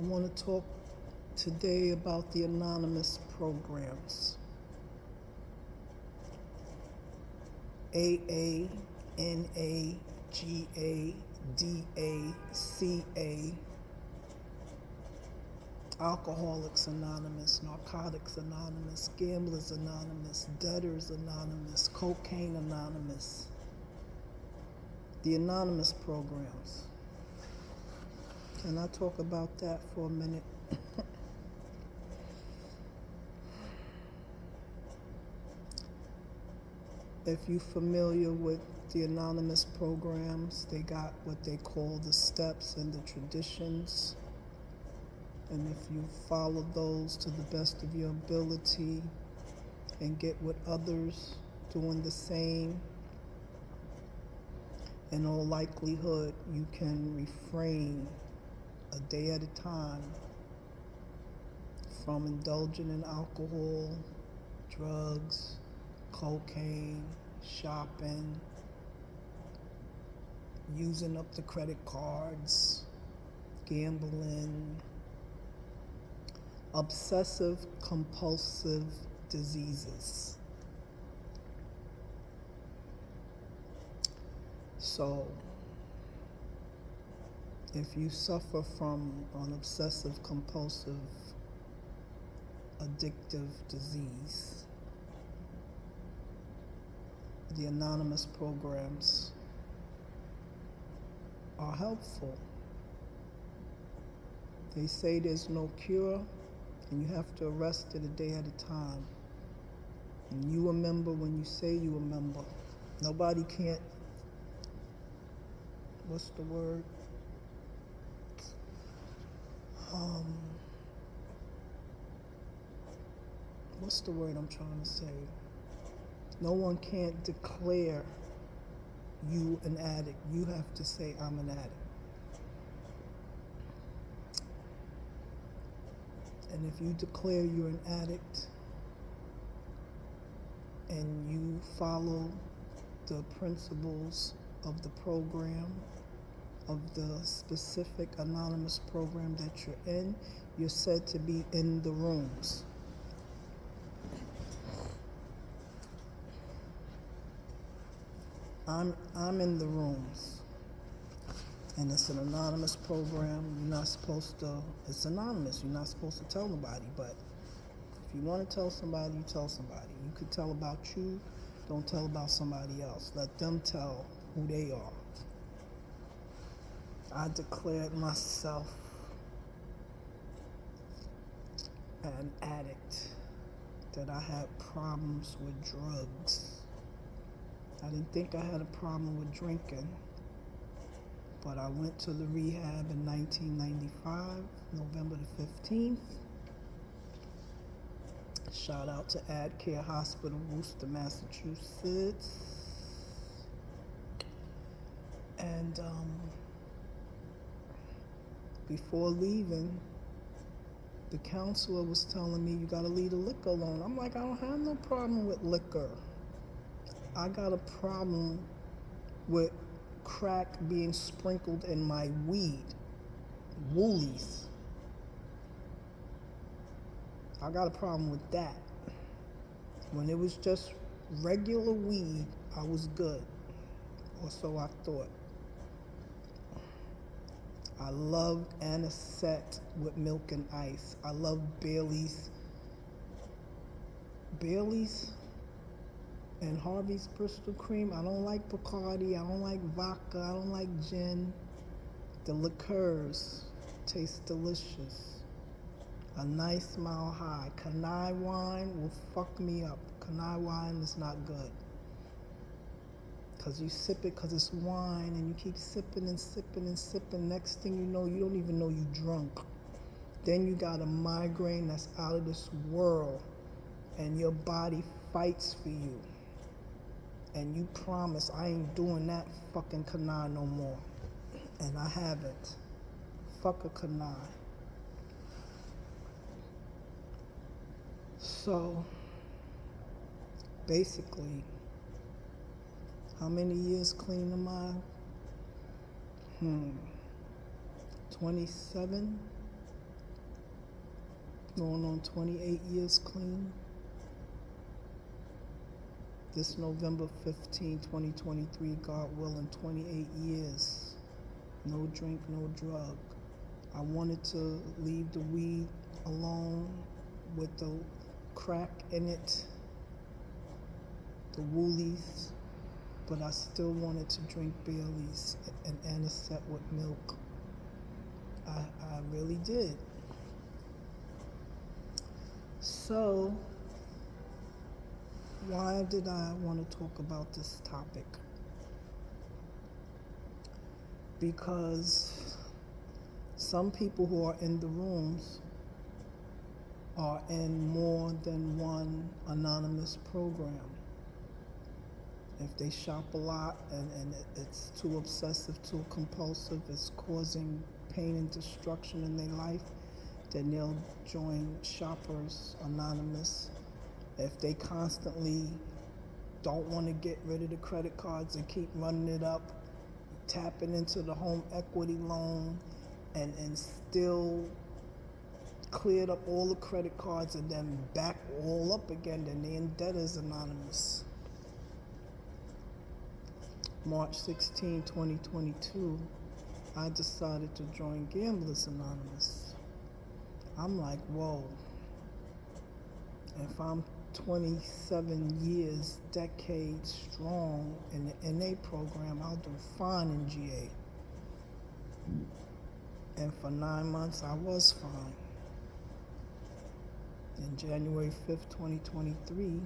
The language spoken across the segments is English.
I want to talk today about the anonymous programs. AA, NA, GA, DA, CA, Alcoholics Anonymous, Narcotics Anonymous, Gamblers Anonymous, Debtors Anonymous, Cocaine Anonymous. The anonymous programs. Can I talk about that for a minute? If you're familiar with the anonymous programs, they got what they call the steps and the traditions. And if you follow those to the best of your ability and get with others doing the same, in all likelihood, you can refrain a day at a time from indulging in alcohol, drugs, cocaine, shopping, using up the credit cards, gambling, obsessive compulsive diseases. So, if you suffer from an obsessive compulsive addictive disease, the anonymous programs are helpful. They say there's no cure, and you have to arrest it a day at a time. And you remember when you say you remember. Nobody can't, what's the word? What's the word I'm trying to say? No one can't declare you an addict. You have to say, I'm an addict. And if you declare you're an addict and you follow the principles of the program, of the specific anonymous program that you're in, you're said to be in the rooms. I'm in the rooms, and it's an anonymous program. You're not supposed to, it's anonymous, you're not supposed to tell nobody, but if you want to tell somebody, you tell somebody. You could tell about you, don't tell about somebody else. Let them tell who they are. I declared myself an addict, that I had problems with drugs. I didn't think I had a problem with drinking, but I went to the rehab in 1995, November the 15th. Shout out to AdCare Hospital, Worcester, Massachusetts. And before leaving, the counselor was telling me, you gotta leave the liquor alone. I'm like, I don't have no problem with liquor. I got a problem with crack being sprinkled in my weed, Woolies. I got a problem with that. When it was just regular weed, I was good, or so I thought. I love anisette with milk and ice. I love Bailey's and Harvey's Bristol Cream. I don't like Bacardi. I don't like vodka. I don't like gin. The liqueurs taste delicious. A nice Mile High. Kanai wine will fuck me up. Kanai wine is not good. Because you sip it because it's wine, and you keep sipping and sipping and sipping. Next thing you know, you don't even know you drunk. Then you got a migraine that's out of this world, and your body fights for you. And you promise, I ain't doing that fucking Kanai no more. And I haven't. Fuck a Kanai. So, basically, how many years clean am I? 27? going on 28 years clean. This November 15, 2023, God willing, 28 years. No drink, no drug. I wanted to leave the weed alone with the crack in it, the woolies, but I still wanted to drink Bailey's and anisette with milk. I really did. So, why did I want to talk about this topic? Because some people who are in the rooms are in more than one anonymous program. If they shop a lot and it's too obsessive, too compulsive, it's causing pain and destruction in their life, then they'll join Shoppers Anonymous. If they constantly don't want to get rid of the credit cards and keep running it up, tapping into the home equity loan, and still cleared up all the credit cards and then back all up again, then they're in Debtors Anonymous. March 16, 2022, I decided to join Gamblers Anonymous. I'm like, whoa, if I'm 27 years, decades strong in the NA program, I'll do fine in GA. And for 9 months, I was fine. In January 5th, 2023,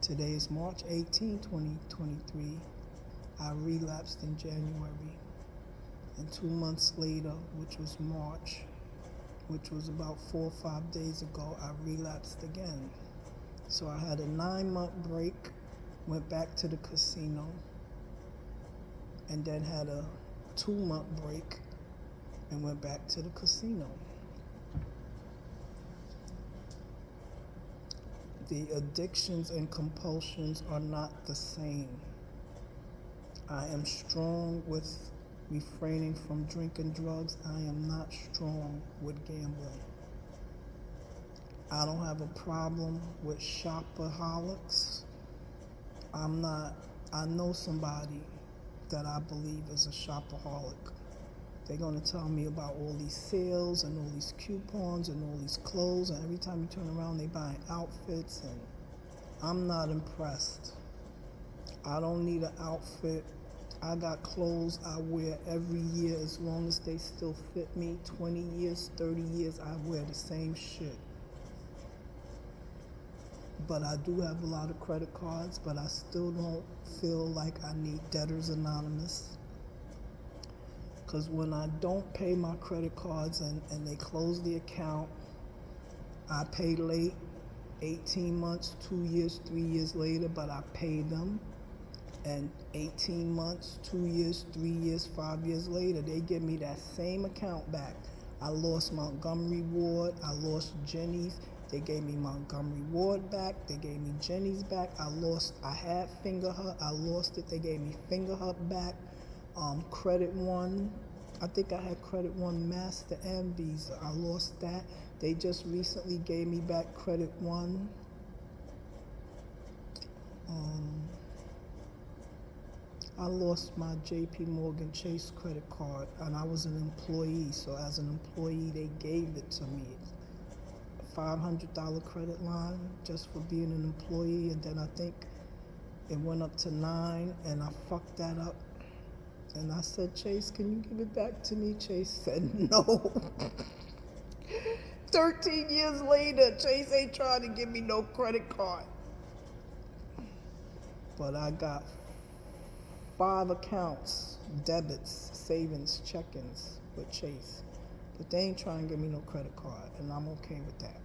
today is March 18, 2023, I relapsed in January. And 2 months later, which was March, which was about 4 or 5 days ago, I relapsed again. So I had a 9-month break, went back to the casino, and then had a 2-month break and went back to the casino. The addictions and compulsions are not the same. I am strong with refraining from drinking drugs. I am not strong with gambling. I don't have a problem with shopaholics. I know somebody that I believe is a shopaholic. They're going to tell me about all these sales and all these coupons and all these clothes, and every time you turn around they buying outfits, and I'm not impressed. I don't need an outfit. I got clothes I wear every year as long as they still fit me. 20 years, 30 years, I wear the same shit. But I do have a lot of credit cards, but I still don't feel like I need Debtors Anonymous. Because when I don't pay my credit cards and they close the account, I pay late, 18 months, 2 years, 3 years later, but I pay them. And 18 months, 2 years, 3 years, 5 years later, they give me that same account back. I lost Montgomery Ward, I lost Jenny's. They gave me Montgomery Ward back, they gave me Jenny's back. I had Finger Hut, I lost it, they gave me Finger Hut back. Credit One, I think I had Credit One Master and Visa. I lost that. They just recently gave me back Credit One. I lost my JP Morgan Chase credit card, and I was an employee, so as an employee they gave it to me. A $500 credit line just for being an employee, and then I think it went up to $9, and I fucked that up. And I said, Chase, can you give it back to me? Chase said no. 13 years later, Chase ain't trying to give me no credit card. But I got 5 accounts, debits, savings, check-ins with Chase. But they ain't trying to give me no credit card, and I'm okay with that.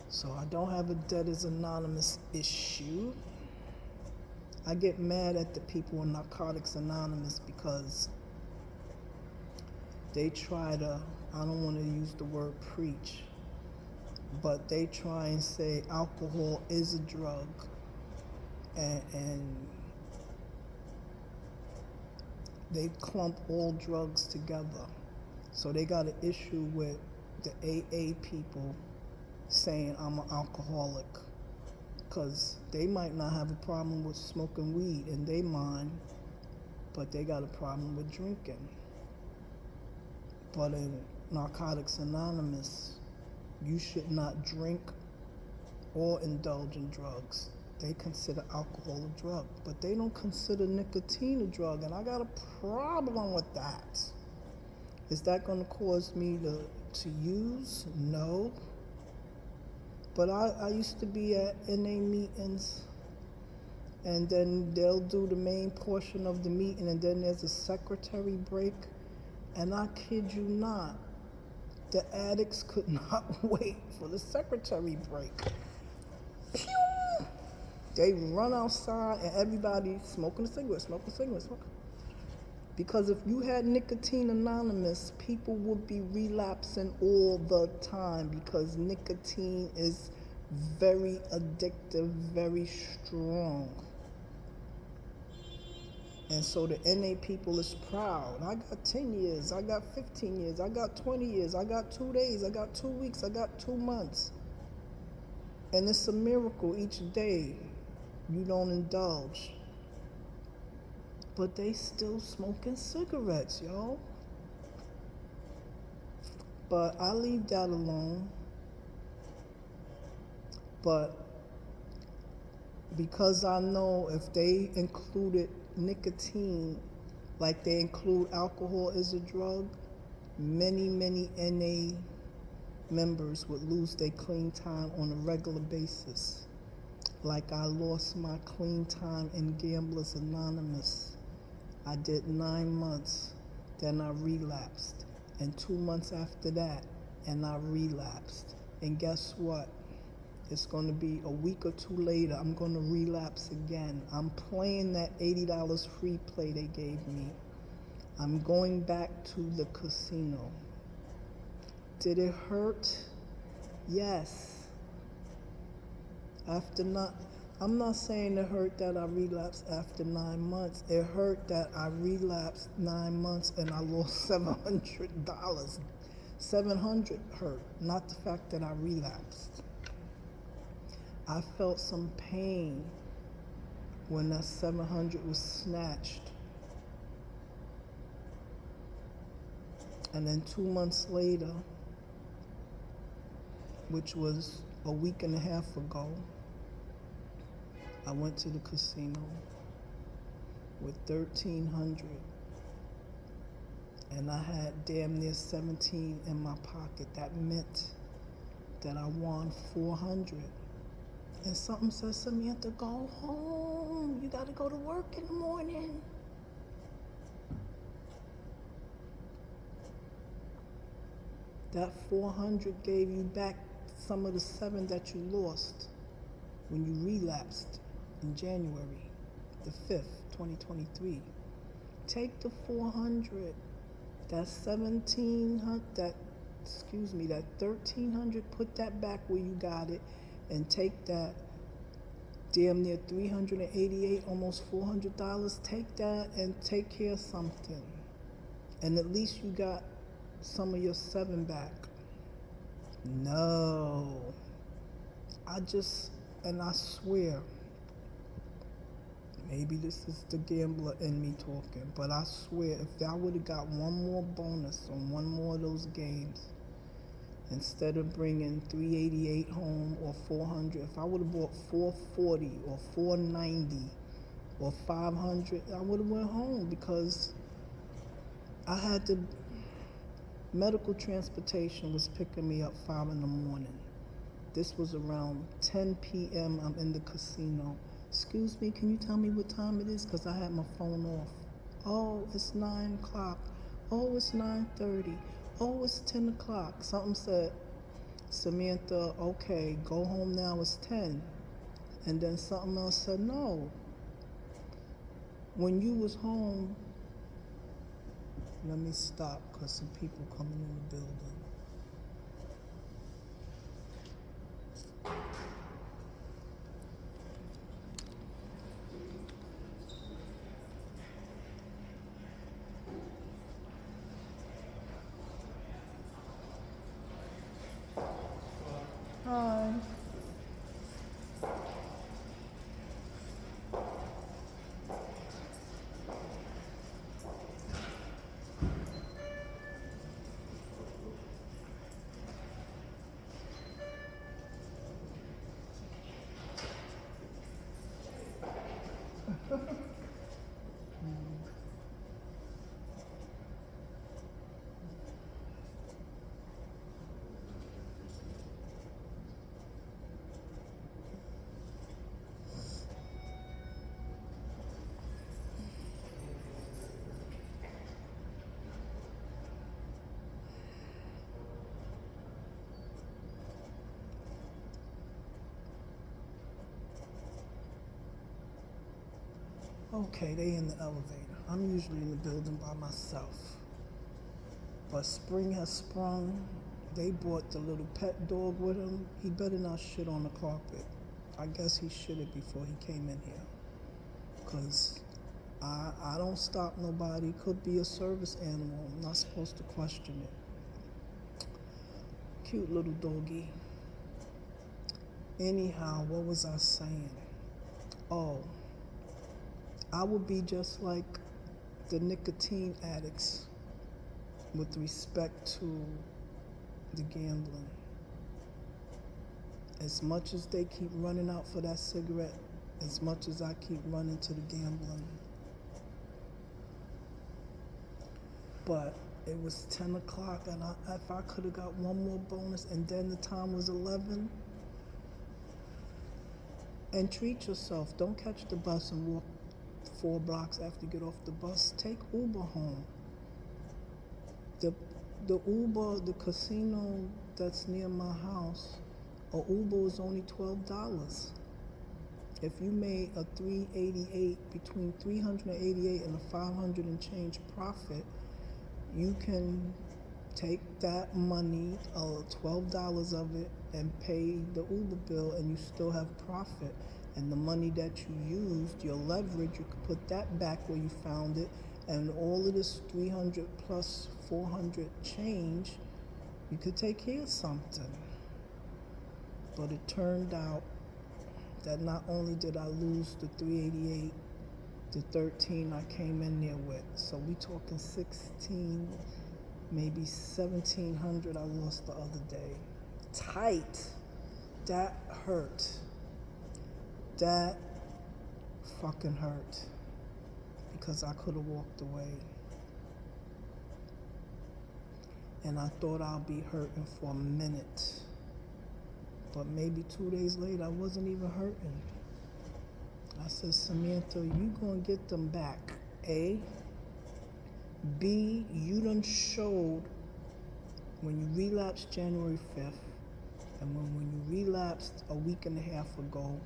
So I don't have a Debtors Anonymous issue. I get mad at the people in Narcotics Anonymous because they try to, I don't want to use the word preach, but they try and say alcohol is a drug, and they clump all drugs together. So they got an issue with the AA people saying I'm an alcoholic, because they might not have a problem with smoking weed in their mind, but they got a problem with drinking. But in Narcotics Anonymous, you should not drink or indulge in drugs. They consider alcohol a drug, but they don't consider nicotine a drug, and I got a problem with that. Is that going to cause me to use? No. But I used to be at NA meetings, and then they'll do the main portion of the meeting, and then there's a secretary break, and I kid you not, the addicts could not wait for the secretary break. Pew! They run outside and everybody smoking a cigarette. Because if you had Nicotine Anonymous, people would be relapsing all the time, because nicotine is very addictive, very strong. And so the NA people is proud. I got 10 years, I got 15 years, I got 20 years, I got 2 days, I got 2 weeks, I got 2 months. And it's a miracle each day you don't indulge. But they still smoking cigarettes, y'all. But I leave that alone. But because I know if they included nicotine like they include alcohol as a drug, many NA members would lose their clean time on a regular basis. Like I lost my clean time in Gamblers Anonymous. I did 9 months, then I relapsed, and 2 months after that, and I relapsed. And guess what? It's going to be a week or 2 later, I'm going to relapse again. I'm playing that $80 free play they gave me. I'm going back to the casino. Did it hurt? Yes. I'm not saying it hurt that I relapsed after 9 months. It hurt that I relapsed 9 months and I lost $700. 700 hurt, not the fact that I relapsed. I felt some pain when that 700 was snatched. And then 2 months later, which was a week and a half ago, I went to the casino with $1,300, and I had damn near 17 in my pocket. That meant that I won 400. And something says, Samantha, go home. You got to go to work in the morning. That 400 gave you back some of the 7 that you lost when you relapsed in January the 5th, 2023. Take the 400, that 1700, that 1300, put that back where you got it, and take that damn near $388, almost $400, take that and take care of something. And at least you got some of your 7 back. No. And I swear, maybe this is the gambler in me talking, but I swear if I would have got one more bonus on one more of those games, instead of bringing 388 home or 400, if I would have bought 440 or 490 or 500, I would have went home, because I had to, medical transportation was picking me up 5 in the morning. This was around 10 p.m. I'm in the casino. Excuse me, can you tell me what time it is? Because I had my phone off. Oh, it's 9 o'clock. Oh, it's 9:30. Oh, it's 10 o'clock. Something said, Samantha, okay, go home now, it's 10. And then something else said, no. When you was home, let me stop because some people coming in the building. Okay, they in the elevator. I'm usually in the building by myself. But spring has sprung. They brought the little pet dog with him. He better not shit on the carpet. I guess he shitted before he came in here. Because I don't stop nobody. Could be a service animal. I'm not supposed to question it. Cute little doggy. Anyhow, what was I saying? Oh, I would be just like the nicotine addicts with respect to the gambling. As much as they keep running out for that cigarette, as much as I keep running to the gambling. But it was 10 o'clock, and if I could have got one more bonus, and then the time was 11, and treat yourself. Don't catch the bus and walk 4 blocks after you get off the bus. Take Uber home. The Uber, the casino that's near my house, a Uber is only $12. If you made a 388, between 388 and a 500 and change profit, you can take that money, $12 of it, and pay the Uber bill, and you still have profit. And the money that you used, your leverage, you could put that back where you found it, and all of this 300 plus 400 change, you could take care of something. But it turned out that not only did I lose the 388, the 13 I came in there with. So we talking 16, maybe 1,700 I lost the other day. Tight. That hurt. That fucking hurt. Because I could have walked away. And I thought I'd be hurting for a minute. But maybe 2 days later, I wasn't even hurting. I said, Samantha, you gonna get them back, A. B, you done showed when you relapsed January 5th, and when you relapsed a week and a half ago,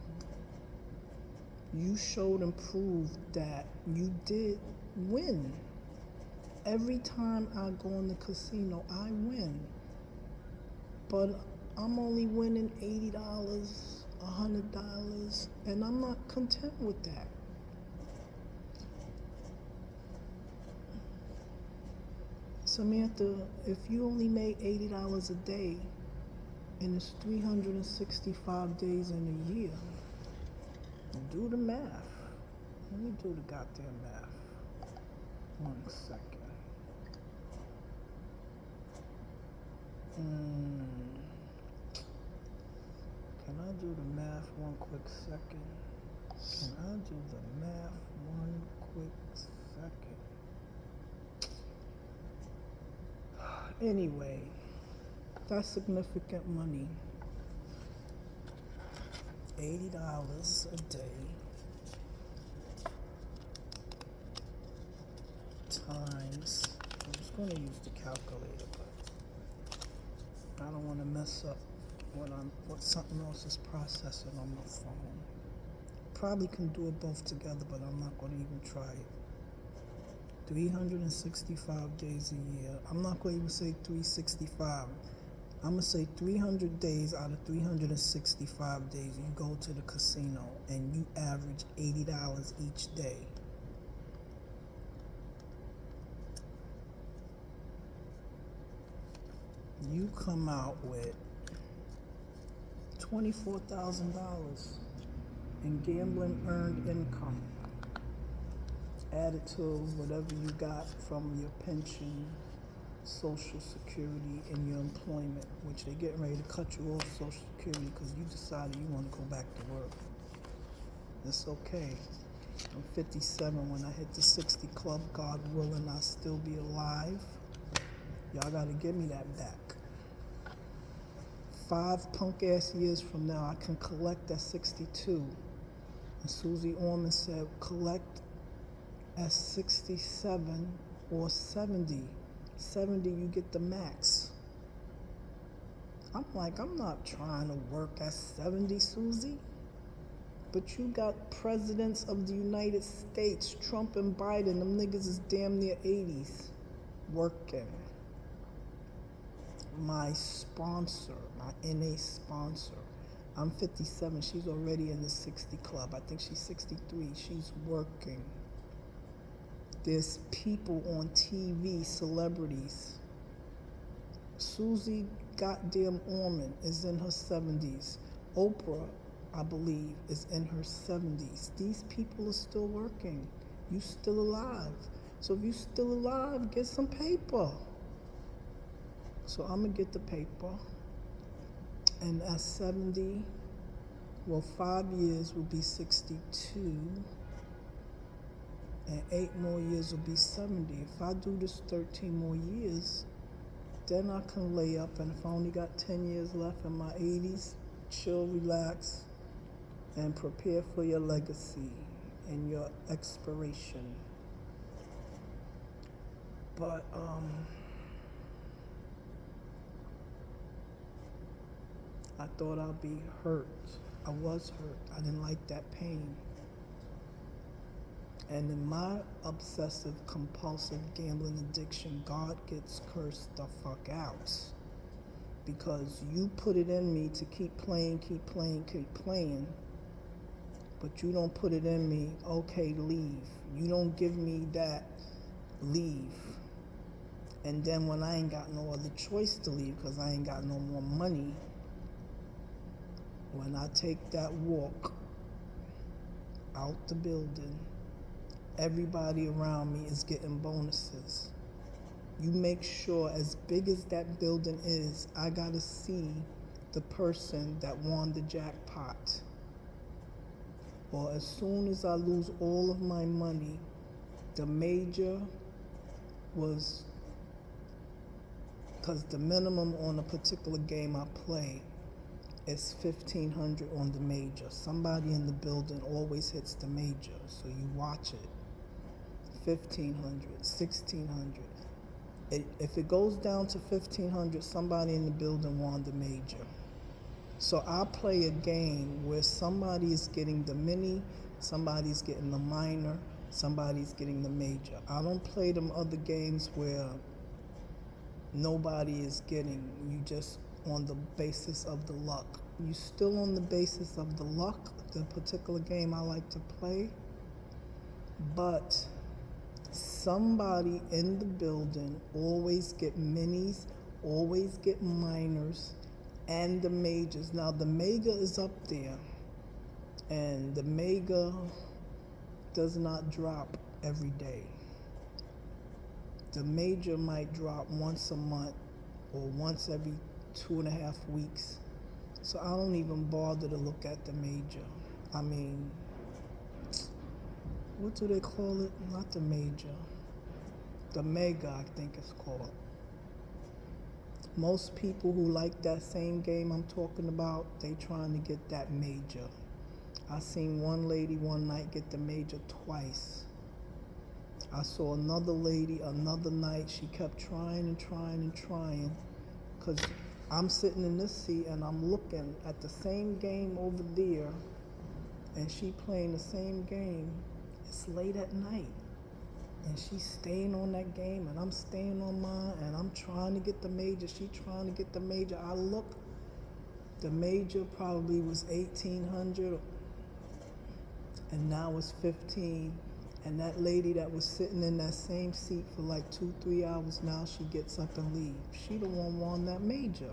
you showed and proved that you did win. Every time I go in the casino, I win. But I'm only winning $80, $100, and I'm not content with that. Samantha, if you only made $80 a day, and it's 365 days in a year, do the math. Let me do the goddamn math. 1 second. Can I do the math 1 quick second? Can I do the math 1 quick second? Anyway, that's significant money. $80 a day times, I'm just going to use the calculator, but I don't want to mess up what something else is processing on my phone. Probably can do it both together, but I'm not going to even try it. 365 days a year. I'm not going to even say 365. I'm going to say 300 days out of 365 days, you go to the casino and you average $80 each day. You come out with $24,000 in gambling earned income, added to whatever you got from your pension, Social Security, and your employment, which they're getting ready to cut you off Social Security because you decided you want to go back to work. It's okay. I'm 57. When I hit the 60 club, God willing, I'll still be alive. Y'all gotta give me that back. 5 punk ass years from now, I can collect at 62. And Susie Orman said, collect at 67 or 70. 70, you get the max. I'm like, I'm not trying to work at 70, Susie. But you got presidents of the United States, Trump and Biden, them niggas is damn near 80s, working. My sponsor, my NA sponsor, I'm 57, she's already in the 60 club. I think she's 63, she's working. There's people on TV, celebrities. Susie goddamn Orman is in her 70s. Oprah, I believe, is in her 70s. These people are still working. You still alive. So if you still alive, get some paper. So I'm gonna get the paper. And at 70, well, 5 years will be 62. And 8 more years will be 70. If I do this 13 more years, then I can lay up, and if I only got 10 years left in my 80s, chill, relax, and prepare for your legacy and your expiration. But I thought I'd be hurt. I was hurt. I didn't like that pain. And in my obsessive compulsive gambling addiction, God gets cursed the fuck out. Because you put it in me to keep playing, but you don't put it in me, okay, leave. You don't give me that leave. And then when I ain't got no other choice to leave because I ain't got no more money, when I take that walk out the building, everybody around me is getting bonuses. You make sure, as big as that building is, I gotta see the person that won the jackpot. Or as soon as I lose all of my money, the major was, because the minimum on a particular game I play is $1,500 on the major. Somebody in the building always hits the major, so you watch it. $1,500, $1,600. If it goes down to $1,500, somebody in the building won the major. So I play a game where somebody is getting the mini, somebody's getting the minor, somebody's getting the major. I don't play them other games where nobody is getting, you just on the basis of the luck. You still on the basis of the luck, the particular game I like to play, but somebody in the building always get minis, always get minors, and the majors. Now the mega is up there, and the mega does not drop every day. The major might drop once a month or once every 2.5 weeks. So I don't even bother to look at the major. I mean, what do they call it? Not the major. The mega, I think it's called. Most people who like that same game I'm talking about, they trying to get that major. I seen one lady one night get the major twice. I saw another lady another night, she kept trying because I'm sitting in this seat and I'm looking at the same game over there and she playing the same game. It's late at night and she's staying on that game and I'm staying on mine and I'm trying to get the major, she trying to get the major. I look, the major probably was $1,800 and now it's $15. And that lady that was sitting in that same seat for like 2-3 hours, now she gets up and leaves. She the one won that major.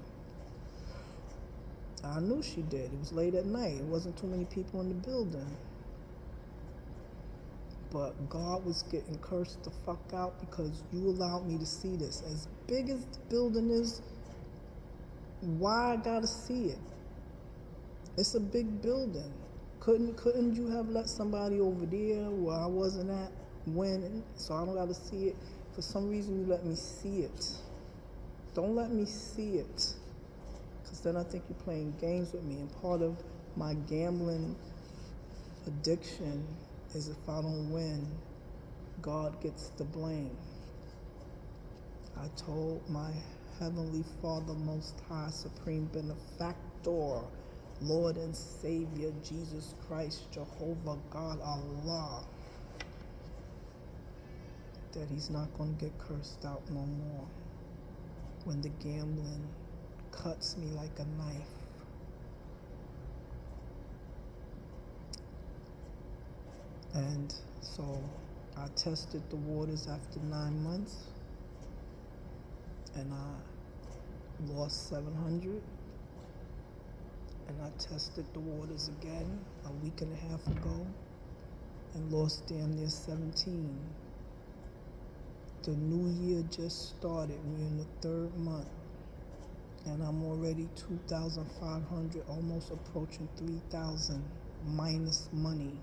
I knew she did. It was late at night. It wasn't too many people in the building. But God was getting cursed the fuck out because you allowed me to see this. As big as the building is, why I gotta see it? It's a big building. Couldn't you have let somebody over there where I wasn't at win, so I don't gotta see it? For some reason you let me see it. Don't let me see it, because then I think you're playing games with me. And part of my gambling addiction is if I don't win, God gets the blame. I told my Heavenly Father, Most High, Supreme Benefactor, Lord and Savior Jesus Christ, Jehovah God, Allah, that he's not going to get cursed out no more when the gambling cuts me like a knife. And so I tested the waters after 9 months, and I lost 700. And I tested the waters again a week and a half ago and lost damn near 17. The new year just started. We're in the 3rd month, and I'm already 2,500, almost approaching 3,000 minus money.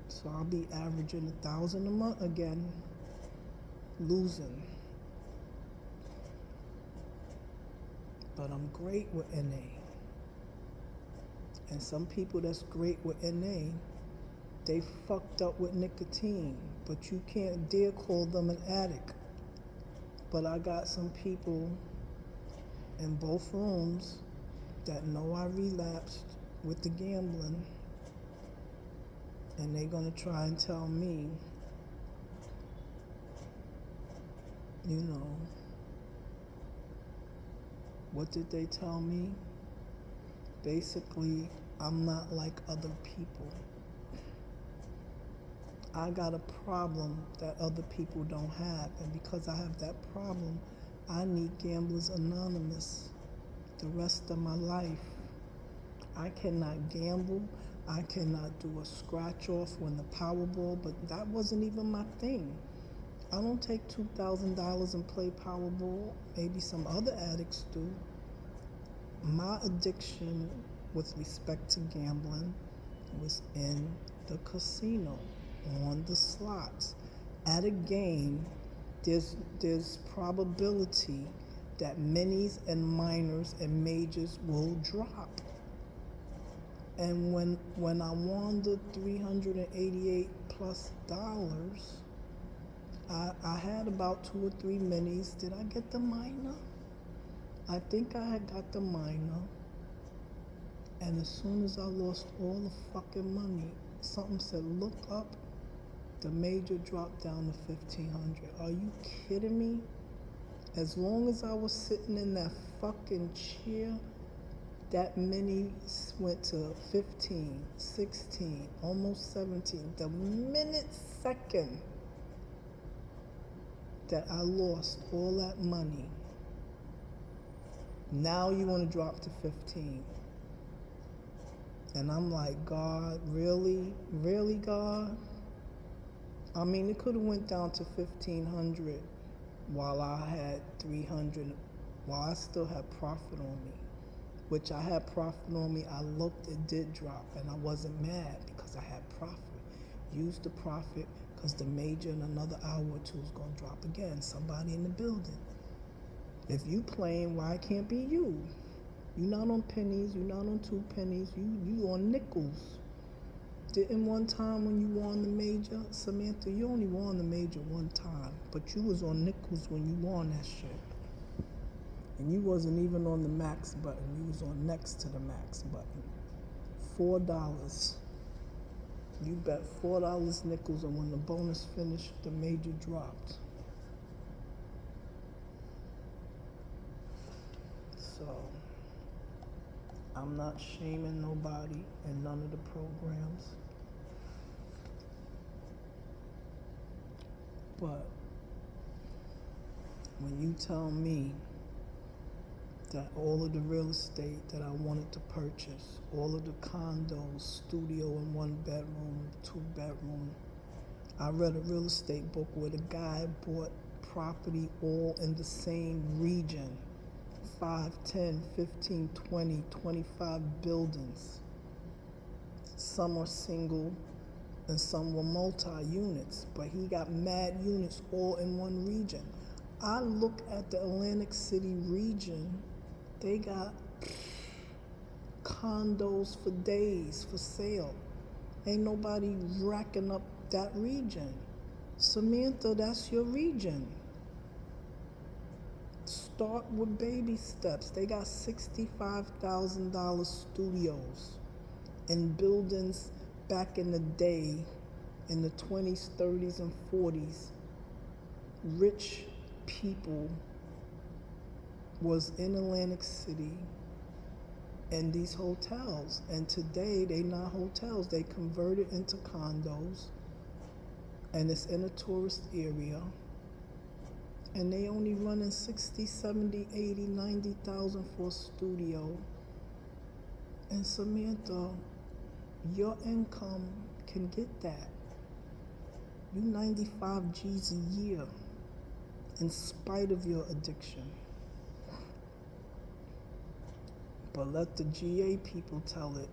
So I'll be averaging 1,000 a month again, losing. But I'm great with NA. And some people that's great with NA, they fucked up with nicotine, but you can't dare call them an addict. But I got some people in both rooms that know I relapsed with the gambling, and they're gonna try and tell me, you know, what did they tell me? Basically, I'm not like other people. I got a problem that other people don't have, and because I have that problem, I need Gamblers Anonymous the rest of my life. I cannot gamble. I cannot do a scratch off when the Powerball, but that wasn't even my thing. I don't take $2,000 and play Powerball. Maybe some other addicts do. My addiction with respect to gambling was in the casino, on the slots. At a game, there's probability that minis and minors and majors will drop. And when I won the $388 plus, I had about 2 or 3 minis. Did I get the minor? I think I had got the minor. And as soon as I lost all the fucking money, something said, look up. The major dropped down to 1,500. Are you kidding me? As long as I was sitting in that fucking chair, that mini went to 15, 16, almost 17. The second that I lost all that money, now you want to drop to 15. And I'm like, God, really? Really, God? I mean, it could have went down to 1,500 while I had 300, while I still had profit on me. Which I had profit on me. I looked, it did drop, and I wasn't mad because I had profit. Used the profit because the major in another hour or two is going to drop again. Somebody in the building. If you playing, why can't be you? You're not on pennies, you're not on 2 pennies, you on nickels. Didn't one time when you won the major, Samantha, you only won the major one time, but you was on nickels when you won that shit. And you wasn't even on the max button, you was on next to the max button. $4. You bet $4 nickels, and when the bonus finished, the major dropped. So, I'm not shaming nobody in none of the programs. But when you tell me that all of the real estate that I wanted to purchase, all of the condos, studio in 1 bedroom, 2 bedroom, I read a real estate book where the guy bought property all in the same region, 5, 10, 15, 20, 25 buildings. Some are single and some were multi-units, but he got mad units all in one region. I look at the Atlantic City region, they got condos for days for sale. Ain't nobody racking up that region. Samantha, that's your region. start with baby steps. They got $65,000 studios in buildings back in the day, in the 20s, 30s, and 40s. Rich people was in Atlantic City in these hotels, and today they not hotels, they converted into condos, and it's in a tourist area, and they only running 60, 70, 80, 90,000 for a studio. And Samantha, your income can get that. You 95 G's a year in spite of your addiction. But let the GA people tell it.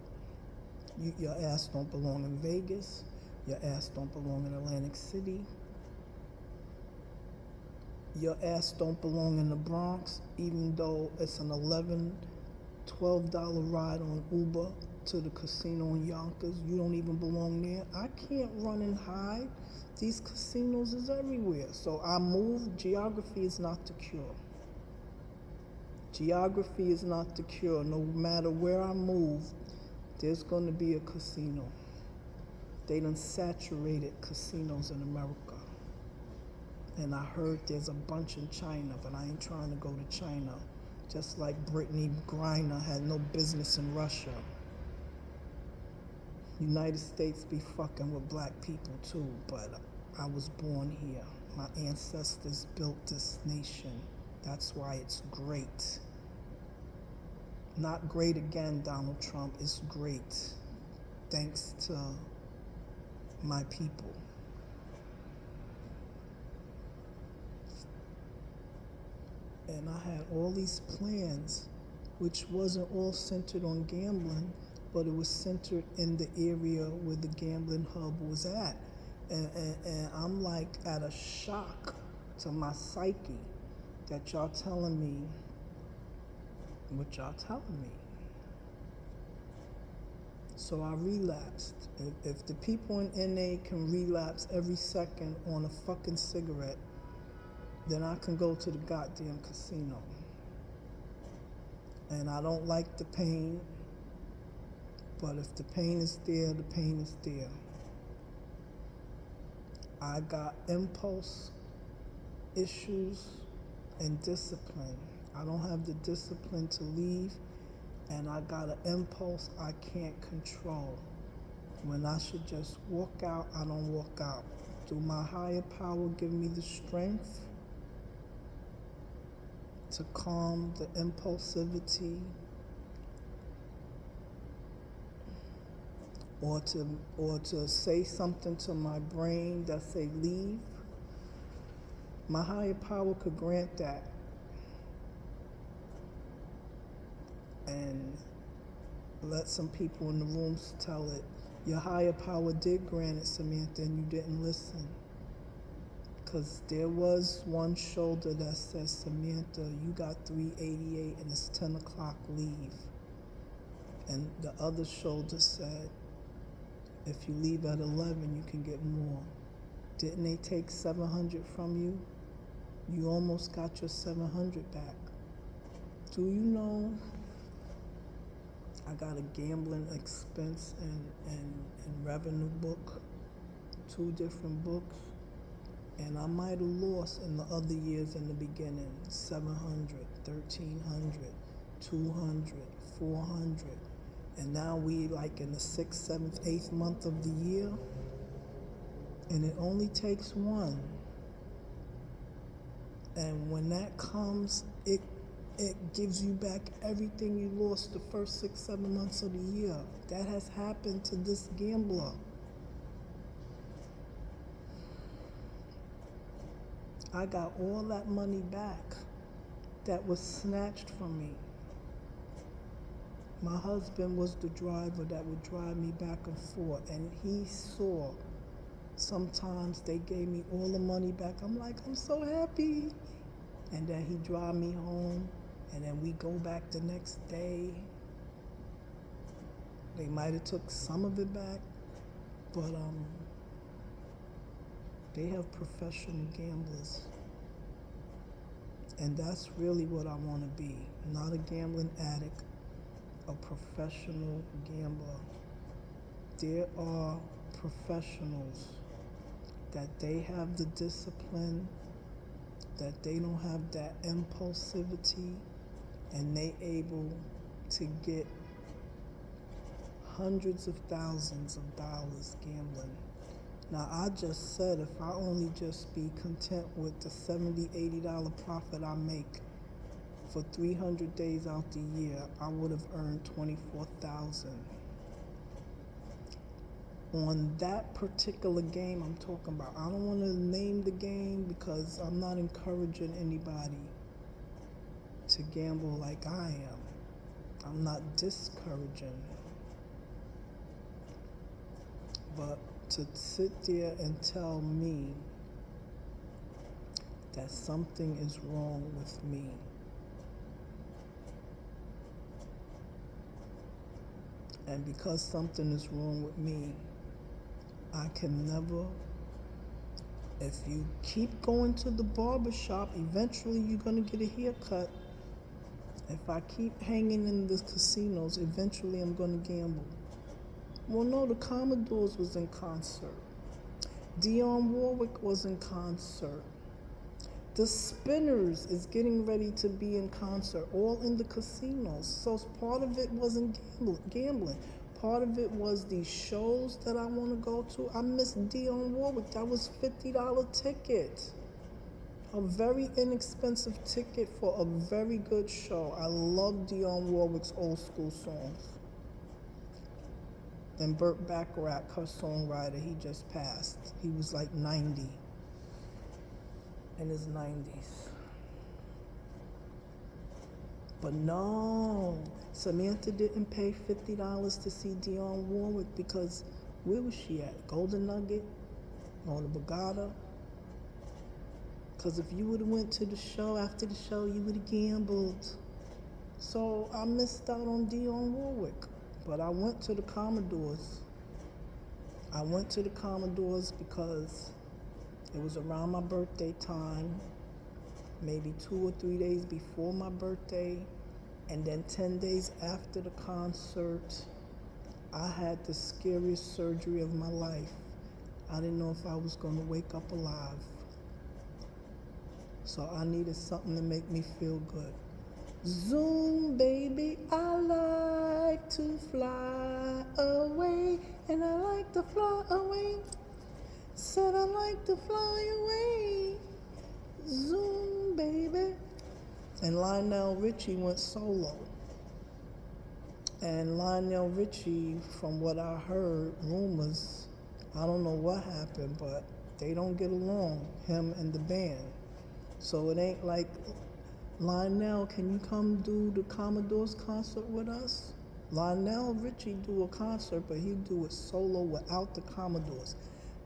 Your ass don't belong in Vegas. Your ass don't belong in Atlantic City. Your ass don't belong in the Bronx, even though it's an $11, $12 ride on Uber to the casino in Yonkers. You don't even belong there. I can't run and hide. These casinos is everywhere. So I moved. Geography is not the cure. Geography is not the cure. No matter where I move, there's going to be a casino. They done saturated casinos in America. And I heard there's a bunch in China, but I ain't trying to go to China. Just like Brittany Griner had no business in Russia. United States be fucking with black people too, but I was born here. My ancestors built this nation. That's why it's great. Not great again, Donald Trump. It's great. Thanks to my people. And I had all these plans, which wasn't all centered on gambling, but it was centered in the area where the gambling hub was at. And I'm like at a shock to my psyche that y'all telling me what y'all telling me. So I relapsed. If the people in NA can relapse every second on a fucking cigarette, then I can go to the goddamn casino. And I don't like the pain, but if the pain is there, the pain is there. I got impulse issues and discipline. I don't have the discipline to leave, and I got an impulse I can't control. When I should just walk out, I don't walk out. Do my higher power give me the strength to calm the impulsivity, or to say something to my brain that say leave? My higher power could grant that. And let some people in the rooms tell it. Your higher power did grant it, Samantha, and you didn't listen. Because there was one shoulder that says, Samantha, you got 388 and it's 10 o'clock, leave. And the other shoulder said, if you leave at 11, you can get more. Didn't they take 700 from you? You almost got your 700 back. Do you know I got a gambling expense and revenue book, 2 different books, and I might have lost in the other years in the beginning, 700, 1,300, 200, 400, and now we like in the 6th, 7th, 8th month of the year, and it only takes one. And when that comes, it gives you back everything you lost the first 6, 7 months of the year. That has happened to this gambler. I got all that money back that was snatched from me. My husband was the driver that would drive me back and forth, and he saw sometimes they gave me all the money back. I'm like, I'm so happy. And then he'd drive me home, and then we go back the next day. They might have took some of it back, but they have professional gamblers. And that's really what I want to be. Not a gambling addict, a professional gambler. There are professionals that they have the discipline, that they don't have that impulsivity, and they able to get hundreds of thousands of dollars gambling. Now, I just said if I only just be content with the $70, $80 profit I make for 300 days out the year, I would have earned $24,000. On that particular game I'm talking about, I don't want to name the game because I'm not encouraging anybody to gamble like I am. I'm not discouraging. But to sit there and tell me that something is wrong with me, and because something is wrong with me, I can never, if you keep going to the barber shop, eventually you're going to get a haircut. If I keep hanging in the casinos, eventually I'm going to gamble. Well, no, the Commodores was in concert. Dionne Warwick was in concert. The Spinners is getting ready to be in concert, all in the casinos. So part of it wasn't gambling. Part of it was these shows that I want to go to. I missed Dionne Warwick. That was $50 ticket. A very inexpensive ticket for a very good show. I love Dionne Warwick's old school songs. And Burt Bacharach, her songwriter, he just passed. He was like 90, in his 90s. But no, Samantha didn't pay $50 to see Dionne Warwick because where was she at? Golden Nugget? Or the Borgata? Because if you would have went to the show, after the show, you would have gambled. So I missed out on Dionne Warwick. But I went to the Commodores. I went to the Commodores because it was around my birthday time, maybe 2 or 3 days before my birthday, and then 10 days after the concert, I had the scariest surgery of my life. I didn't know if I was going to wake up alive. So I needed something to make me feel good. Zoom, baby, I like to fly away, and I like to fly away. Said I like to fly away. Zoom, baby. And Lionel Richie went solo. And Lionel Richie, from what I heard, rumors, I don't know what happened, but they don't get along, him and the band. So it ain't like, Lionel, can you come do the Commodores concert with us? Lionel Richie do a concert, but he do it solo without the Commodores.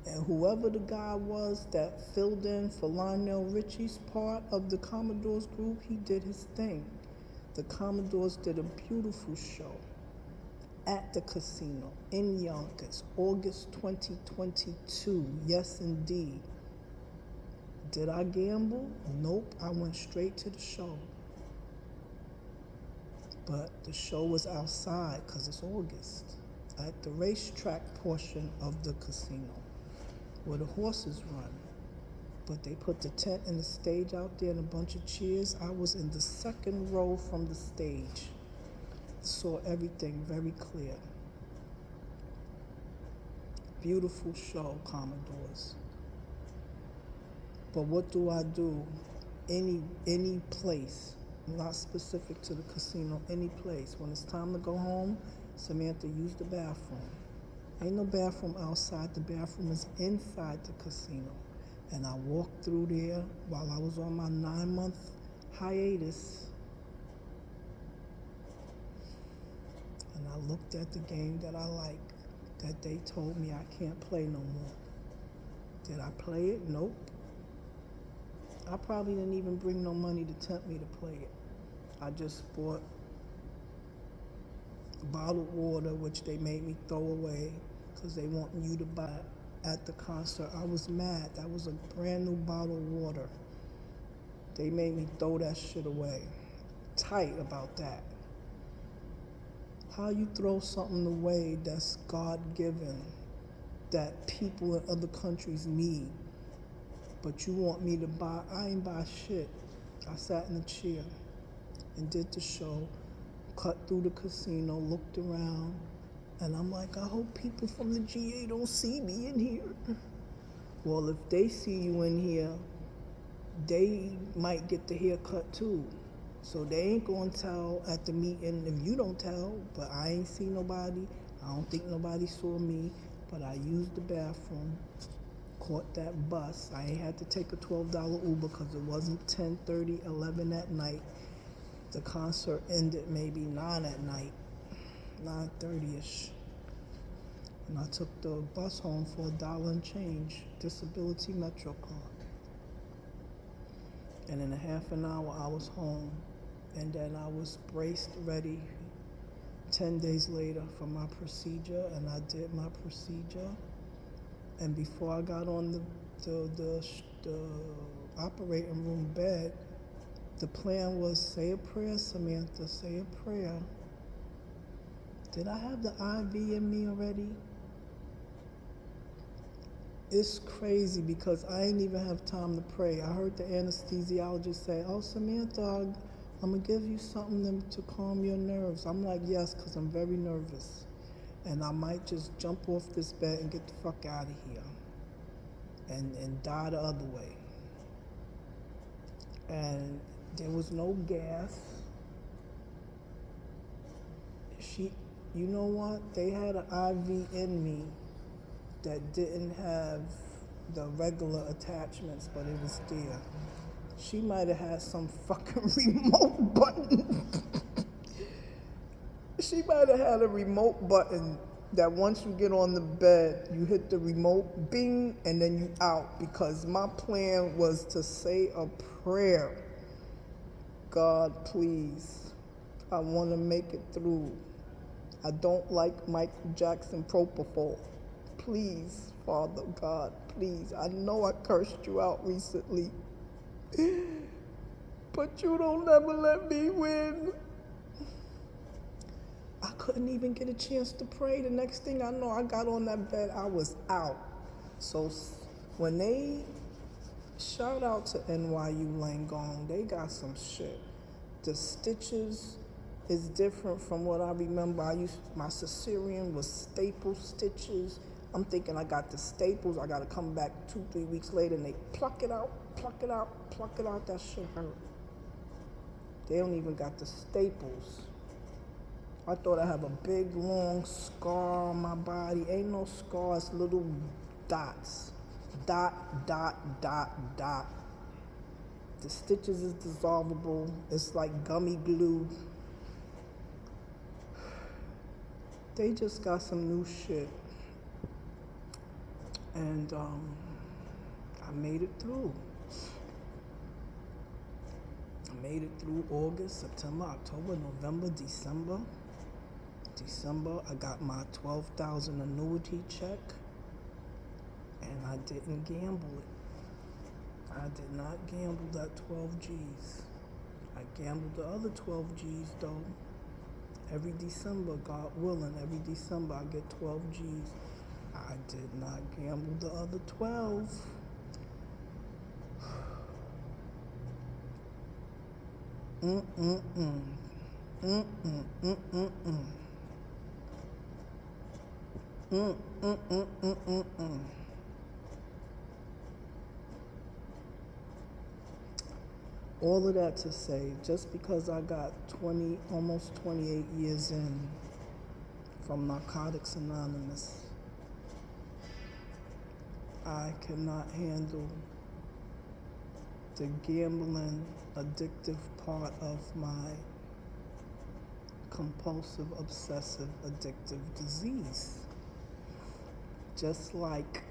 And whoever the guy was that filled in for Lionel Richie's part of the Commodores group, he did his thing. The Commodores did a beautiful show at the casino in Yonkers, August 2022. Yes, indeed. Did I gamble? Nope, I went straight to the show. But the show was outside because it's August, at the racetrack portion of the casino where the horses run. But they put the tent and the stage out there and a bunch of chairs. I was in the second row from the stage. Saw everything very clear. Beautiful show, Commodores. But what do I do? Any place, not specific to the casino, any place. When it's time to go home, Samantha, use the bathroom. Ain't no bathroom outside. The bathroom is inside the casino. And I walked through there while I was on my 9-month hiatus. And I looked at the game that I like, that they told me I can't play no more. Did I play it? Nope. I probably didn't even bring no money to tempt me to play it. I just bought bottled water, which they made me throw away because they want you to buy at the concert. I was mad. That was a brand new bottle of water. They made me throw that shit away. Tight about that. How you throw something away that's God-given, that people in other countries need, but you want me to buy? I ain't buy shit. I sat in a chair and did the show, cut through the casino, looked around, and I'm like, I hope people from the GA don't see me in here. Well, if they see you in here, they might get the haircut too. So they ain't gonna tell at the meeting if you don't tell, but I ain't see nobody. I don't think nobody saw me, but I used the bathroom, caught that bus. I ain't had to take a $12 Uber because it wasn't 10:30, 11 at night. The concert ended maybe 9 at night, 9:30ish. And I took the bus home for $1 and change, Disability Metro card. And in a half an hour, I was home. And then I was braced, ready 10 days later for my procedure, and I did my procedure. And before I got on the operating room bed, the plan was, say a prayer, Samantha, say a prayer. Did I have the IV in me already? It's crazy because I ain't even have time to pray. I heard the anesthesiologist say, oh, Samantha, I'm going to give you something to calm your nerves. I'm like, yes, because I'm very nervous. And I might just jump off this bed and get the fuck out of here and die the other way. And there was no gas. You know what? They had an IV in me that didn't have the regular attachments, but it was there. She might have had some fucking remote button. She might have had a remote button that once you get on the bed, you hit the remote, bing, and then you out, because my plan was to say a prayer. God, please, I want to make it through. I don't like Michael Jackson propofol. Please, Father God, please. I know I cursed you out recently, but you don't ever let me win. I couldn't even get a chance to pray. The next thing I know, I got on that bed, I was out. So when they, shout out to NYU Langone, they got some shit. The stitches is different from what I remember. My cesarean was staple stitches. I'm thinking I got the staples. I got to come back 2-3 weeks later and they pluck it out, pluck it out, pluck it out. That shit hurt. They don't even got the staples. I thought I have a big, long scar on my body. Ain't no scars, little dots. Dot, dot, dot, dot. The stitches is dissolvable. It's like gummy glue. They just got some new shit. And I made it through. I made it through August, September, October, November, December. I got my $12,000 annuity check, and I didn't gamble it. I did not gamble that 12 G's. I gambled the other 12 G's though. Every December, God willing, every December I get 12 G's. I did not gamble the other 12. All of that to say, just because I got almost 28 years in from Narcotics Anonymous, I cannot handle the gambling addictive part of my compulsive, obsessive, addictive disease. Just like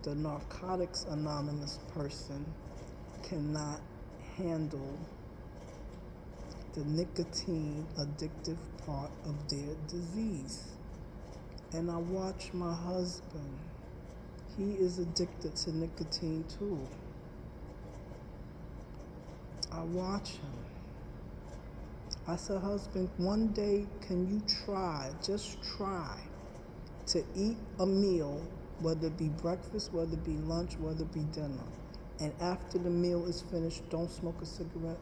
the Narcotics Anonymous person cannot handle the nicotine addictive part of their disease. And I watch my husband. He is addicted to nicotine too. I watch him. I said, husband, one day can you just try to eat a meal, whether it be breakfast, whether it be lunch, whether it be dinner, and after the meal is finished, don't smoke a cigarette?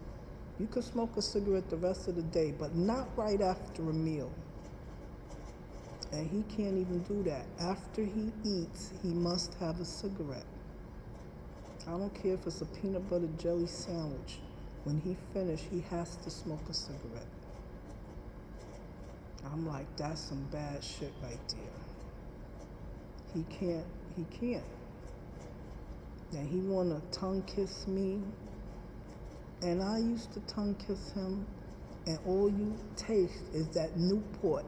You can smoke a cigarette the rest of the day, but not right after a meal. And he can't even do that. After he eats, he must have a cigarette. I don't care if it's a peanut butter jelly sandwich. When he finished, he has to smoke a cigarette. I'm like, that's some bad shit right there. He can't. And he wanna tongue kiss me. And I used to tongue kiss him, and all you taste is that Newport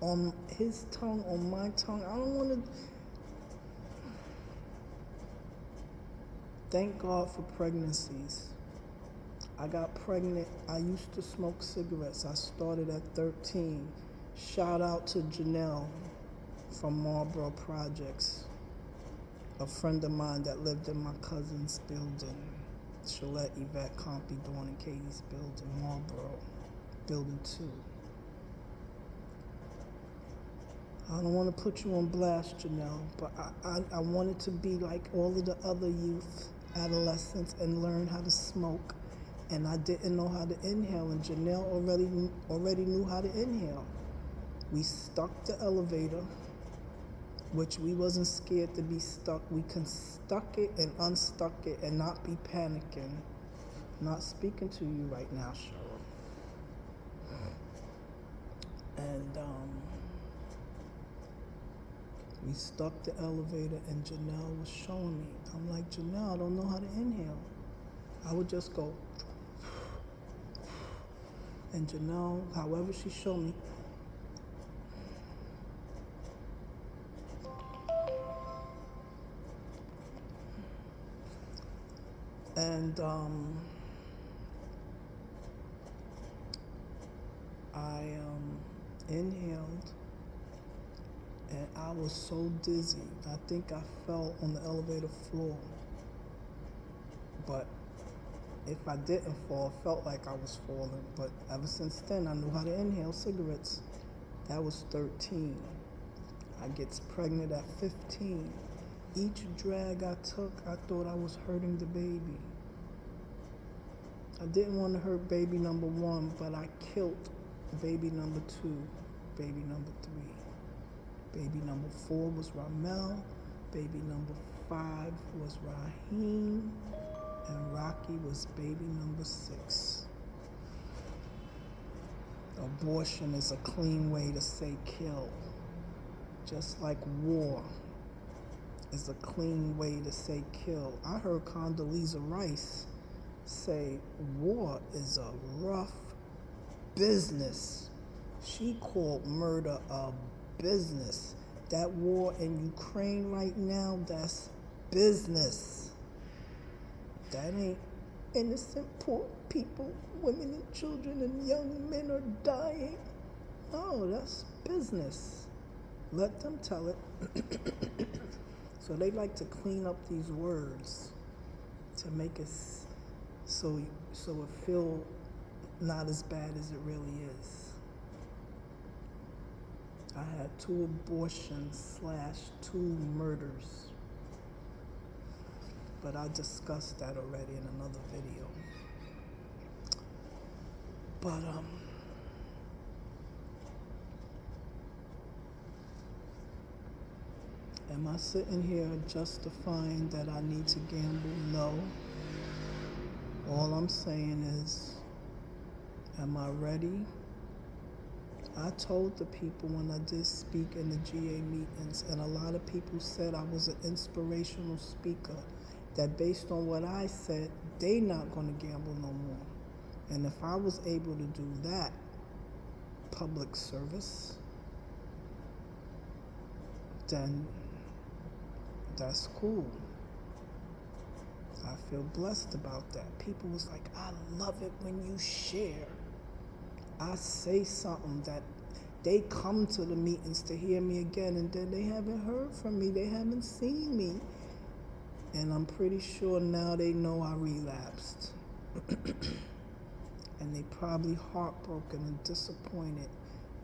on his tongue, on my tongue. I don't wanna. Thank God for pregnancies. I got pregnant. I used to smoke cigarettes. I started at 13. Shout out to Janelle from Marlboro Projects, a friend of mine that lived in my cousin's building, Shalette, Yvette, Compy, Dawn, and Katie's building, Marlboro, building 2. I don't want to put you on blast, Janelle, but I wanted to be like all of the other youth, adolescents, and learn how to smoke. And I didn't know how to inhale, and Janelle already knew how to inhale. We stuck the elevator, which we wasn't scared to be stuck. We can stuck it and unstuck it and not be panicking. Not speaking to you right now, Cheryl. And we stuck the elevator, and Janelle was showing me. I'm like, Janelle, I don't know how to inhale. I would just go, and Janelle, however she showed me, and I inhaled, and I was so dizzy. I think I fell on the elevator floor. But if I didn't fall, it felt like I was falling. But ever since then, I knew how to inhale cigarettes. That was 13. I gets pregnant at 15. Each drag I took, I thought I was hurting the baby. I didn't want to hurt baby number 1, but I killed baby number 2, baby number 3. Baby number 4 was Ramel. Baby number 5 was Raheem. And Rocky was baby number 6. Abortion is a clean way to say kill. Just like war is a clean way to say kill. I heard Condoleezza Rice say war is a rough business. She called murder a business. That war in Ukraine right now, that's business. That ain't innocent poor people, women and children and young men are dying. No, that's business. Let them tell it. So they like to clean up these words to make it so it feel not as bad as it really is. I had 2 abortions / 2 murders. But I discussed that already in another video. But am I sitting here justifying that I need to gamble? No. All I'm saying is, am I ready? I told the people when I did speak in the GA meetings, and a lot of people said I was an inspirational speaker, that based on what I said, they not going to gamble no more. And if I was able to do that, public service, then that's cool. I feel blessed about that. People was like, I love it when you share. I say something that they come to the meetings to hear me again, and then they haven't heard from me. They haven't seen me. And I'm pretty sure now they know I relapsed. And they probably heartbroken and disappointed.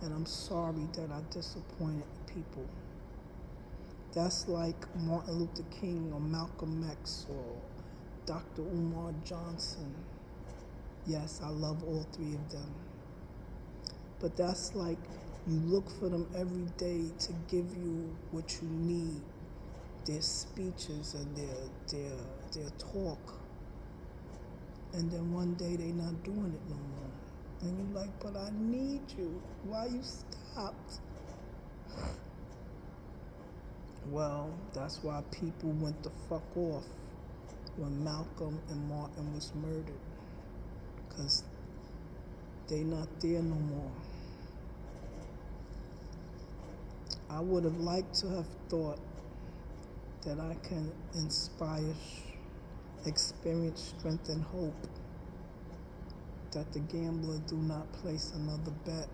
And I'm sorry that I disappointed people. That's like Martin Luther King or Malcolm X or Dr. Umar Johnson. Yes, I love all three of them. But that's like you look for them every day to give you what you need. Their speeches and their talk. And then one day they not doing it no more. And you like, but I need you. Why you stopped? Well, that's why people went the fuck off when Malcolm and Martin was murdered. Because they not there no more. I would have liked to have thought that I can inspire, experience, strength, and hope that the gambler do not place another bet.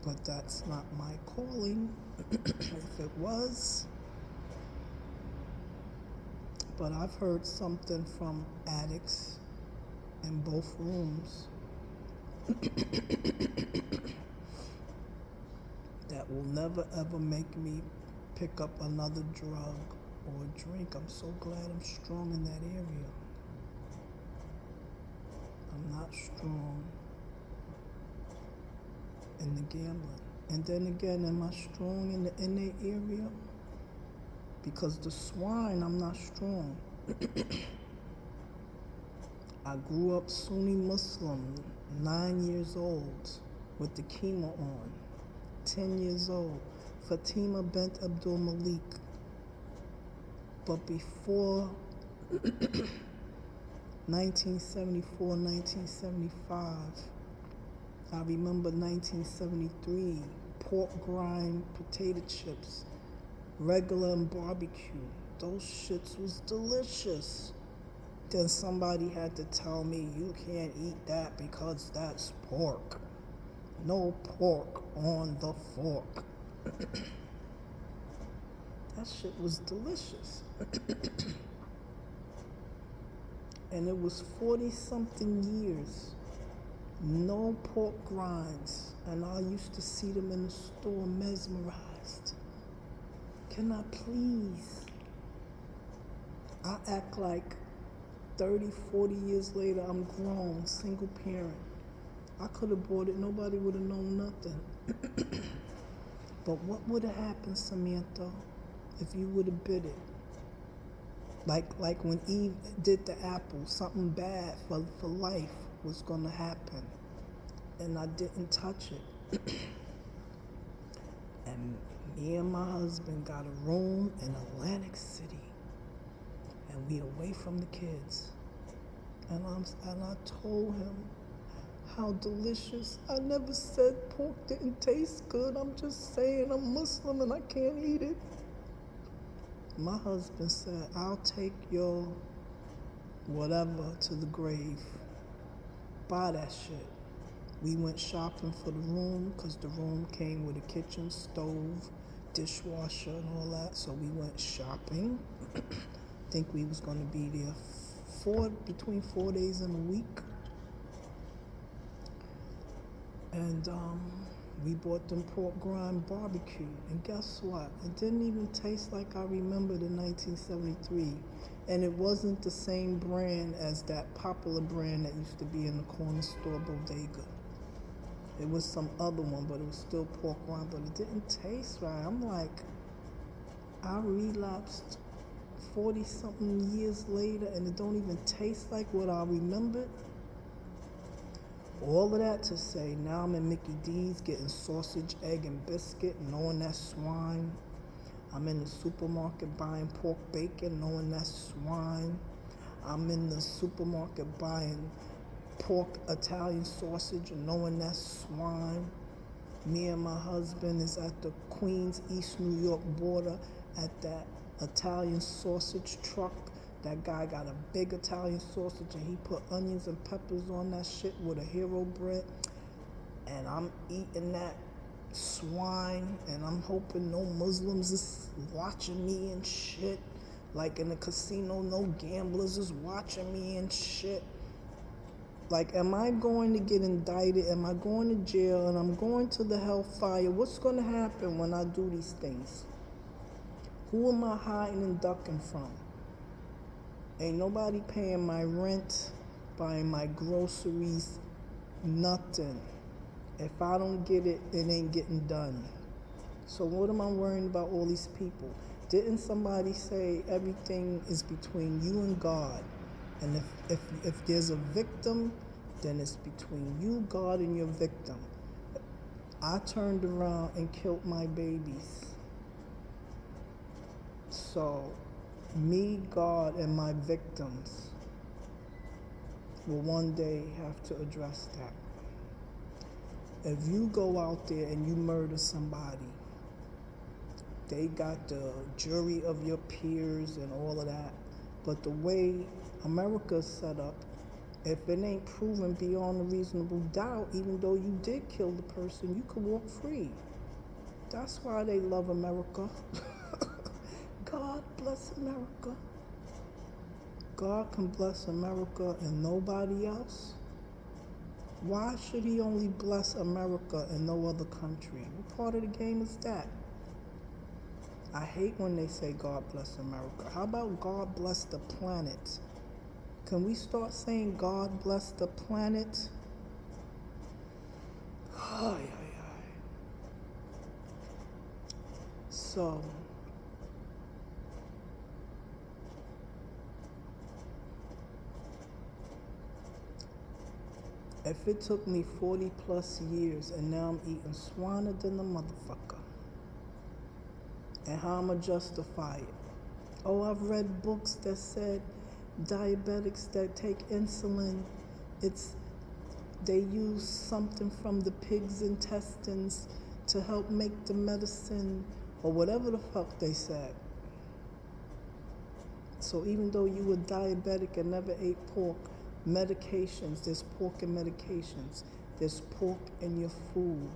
But that's not my calling. If it was. But I've heard something from addicts in both rooms that will never ever make me pick up another drug or drink. I'm so glad I'm strong in that area. I'm not strong in the gambling. And then again, am I strong in the NA area? Because the swine, I'm not strong. I grew up Sunni Muslim, 9 years old, with the chemo on. 10 years old, Fatima bint Abdul Malik. But before 1974, 1975, I remember 1973, pork rind, potato chips, regular and barbecue. Those shits was delicious. Then somebody had to tell me, you can't eat that because that's pork. No pork on the fork. That shit was delicious. And it was 40-something years. No pork grinds. And I used to see them in the store mesmerized. Can I please? I act like 30, 40 years later, I'm grown, single parent. I could have bought it, nobody would have known nothing. But what would have happened, Samantha, if you would have bit it? Like when Eve did the apple, something bad for life was going to happen. And I didn't touch it. And me and my husband got a room in Atlantic City. And we away from the kids. And I told him how delicious. I never said pork didn't taste good. I'm just saying I'm Muslim and I can't eat it. My husband said, I'll take your whatever to the grave. Buy that shit. We went shopping for the room because the room came with a kitchen, stove, dishwasher and all that. So we went shopping. Think we was going to be there between 4 days and a week. And we bought them pork rind barbecue. And guess what? It didn't even taste like I remembered in 1973. And it wasn't the same brand as that popular brand that used to be in the corner store bodega. It was some other one, but it was still pork rind, but it didn't taste right. I'm like, I relapsed 40-something years later and it don't even taste like what I remembered. All of that to say, now I'm in Mickey D's getting sausage, egg, and biscuit, knowing that's swine. I'm in the supermarket buying pork bacon, knowing that's swine. I'm in the supermarket buying pork Italian sausage, knowing that's swine. Me and my husband is at the Queens, East New York border at that Italian sausage truck. That guy got a big Italian sausage and he put onions and peppers on that shit with a hero bread. And I'm eating that swine and I'm hoping no Muslims is watching me and shit. Like in the casino, no gamblers is watching me and shit. Like, am I going to get indicted? Am I going to jail? And I'm going to the hellfire? What's going to happen when I do these things? Who am I hiding and ducking from? Ain't nobody paying my rent, buying my groceries, nothing. If I don't get it, it ain't getting done. So what am I worrying about all these people? Didn't somebody say everything is between you and God? And if there's a victim, then it's between you, God, and your victim. I turned around and killed my babies. So me, God, and my victims will one day have to address that. If you go out there and you murder somebody, they got the jury of your peers and all of that. But the way America's set up, if it ain't proven beyond a reasonable doubt, even though you did kill the person, you can walk free. That's why they love America. God bless America. God can bless America and nobody else. Why should he only bless America and no other country? What part of the game is that? I hate when they say God bless America. How about God bless the planet? Can we start saying God bless the planet? Ay, ay, ay. So, if it took me 40 plus years and now I'm eating swanner than a motherfucker, and how I'ma justify it? Oh, I've read books that said diabetics that take insulin, they use something from the pig's intestines to help make the medicine, or whatever the fuck they said. So even though you were diabetic and never ate pork, medications, there's pork in medications. There's pork in your food.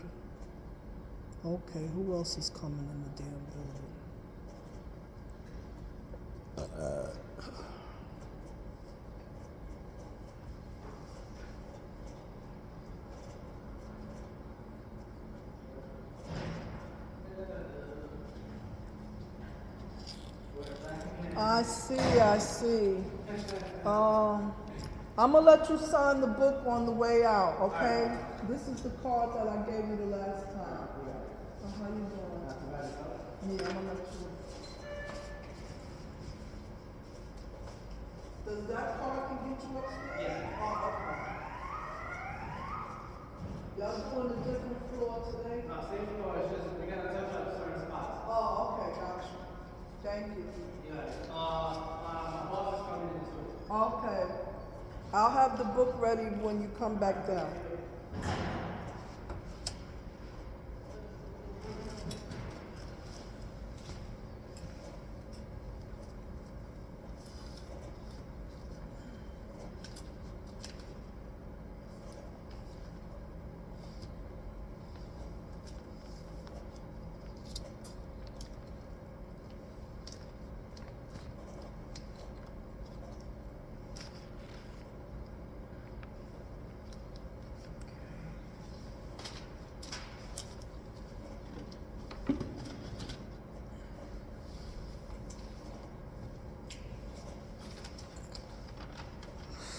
Okay, who else is coming in the damn building? I see. I'm gonna let you sign the book on the way out, okay? This is the card that I gave you the last time. How you doing? Yeah, I'm gonna let you. Does that card can get you upstairs? Yeah. Oh, okay. Y'all doing a different floor today? No, same floor. It's just we gotta touch up certain spots. Oh, okay, gotcha. Thank you. Yeah. My boss is coming in too. Okay. I'll have the book ready when you come back down.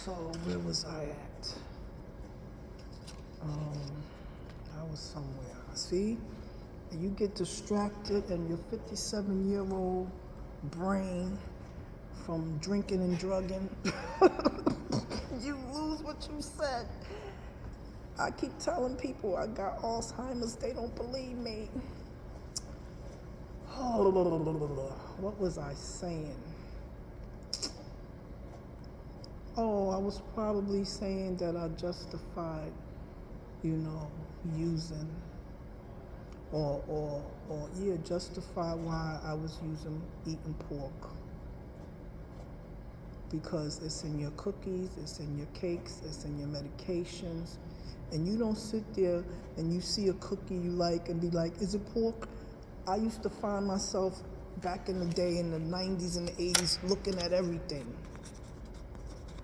So where was I at? I was somewhere. See, you get distracted and your 57-year-old brain from drinking and drugging, you lose what you said. I keep telling people I got Alzheimer's, they don't believe me. Oh, what was I saying? Oh, I was probably saying that I justified, using, justify why I was eating pork. Because it's in your cookies, it's in your cakes, it's in your medications. And you don't sit there and you see a cookie you like and be like, is it pork? I used to find myself back in the day in the 90s and the 80s looking at everything.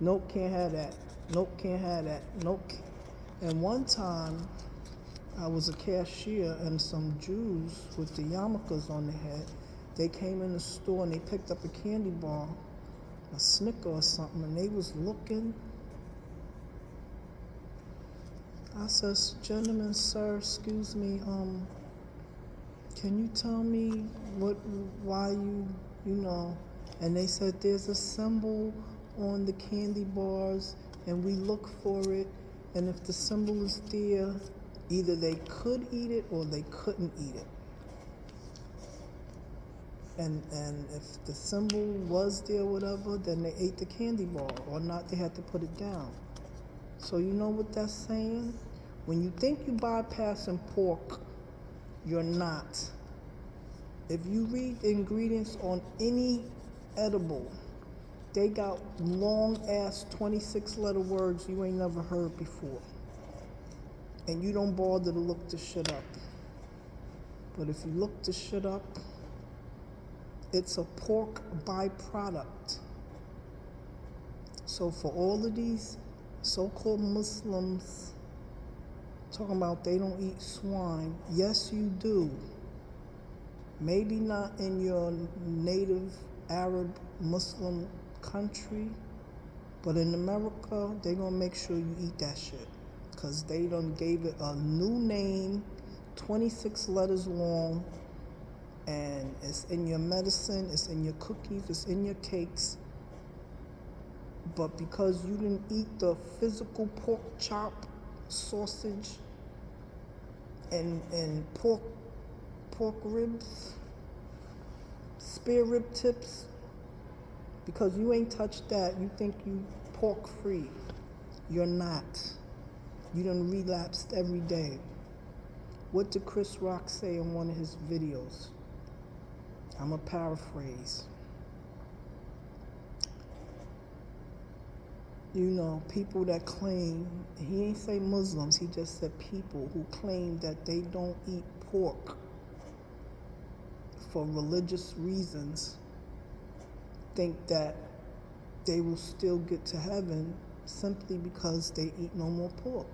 Nope, can't have that. Nope, can't have that. Nope. And one time, I was a cashier, and some Jews with the yarmulkes on their head, they came in the store and they picked up a candy bar, a Snicker or something, and they was looking. I says, "Gentlemen, sir, excuse me, can you tell me why you know?" And they said, "There's a symbol on the candy bars, and we look for it, and if the symbol is there, either they could eat it or they couldn't eat it. And if the symbol was there, whatever, then they ate the candy bar, or not, they had to put it down." So you know what that's saying? When you think you bypassing pork, you're not. If you read the ingredients on any edible, they got long ass 26 letter words you ain't never heard before. And you don't bother to look the shit up. But if you look the shit up, it's a pork byproduct. So for all of these so-called Muslims talking about they don't eat swine, yes you do. Maybe not in your native Arab Muslim country, but in America, they gonna make sure you eat that shit. Cause they done gave it a new name, 26 letters long, and it's in your medicine, it's in your cookies, it's in your cakes. But because you didn't eat the physical pork chop, sausage, and pork ribs, spare rib tips, because you ain't touched that, you think you pork free. You're not. You done relapsed every day. What did Chris Rock say in one of his videos? I'm a paraphrase. You know, people that claim, he ain't say Muslims, he just said people who claim that they don't eat pork for religious reasons, think that they will still get to heaven simply because they eat no more pork.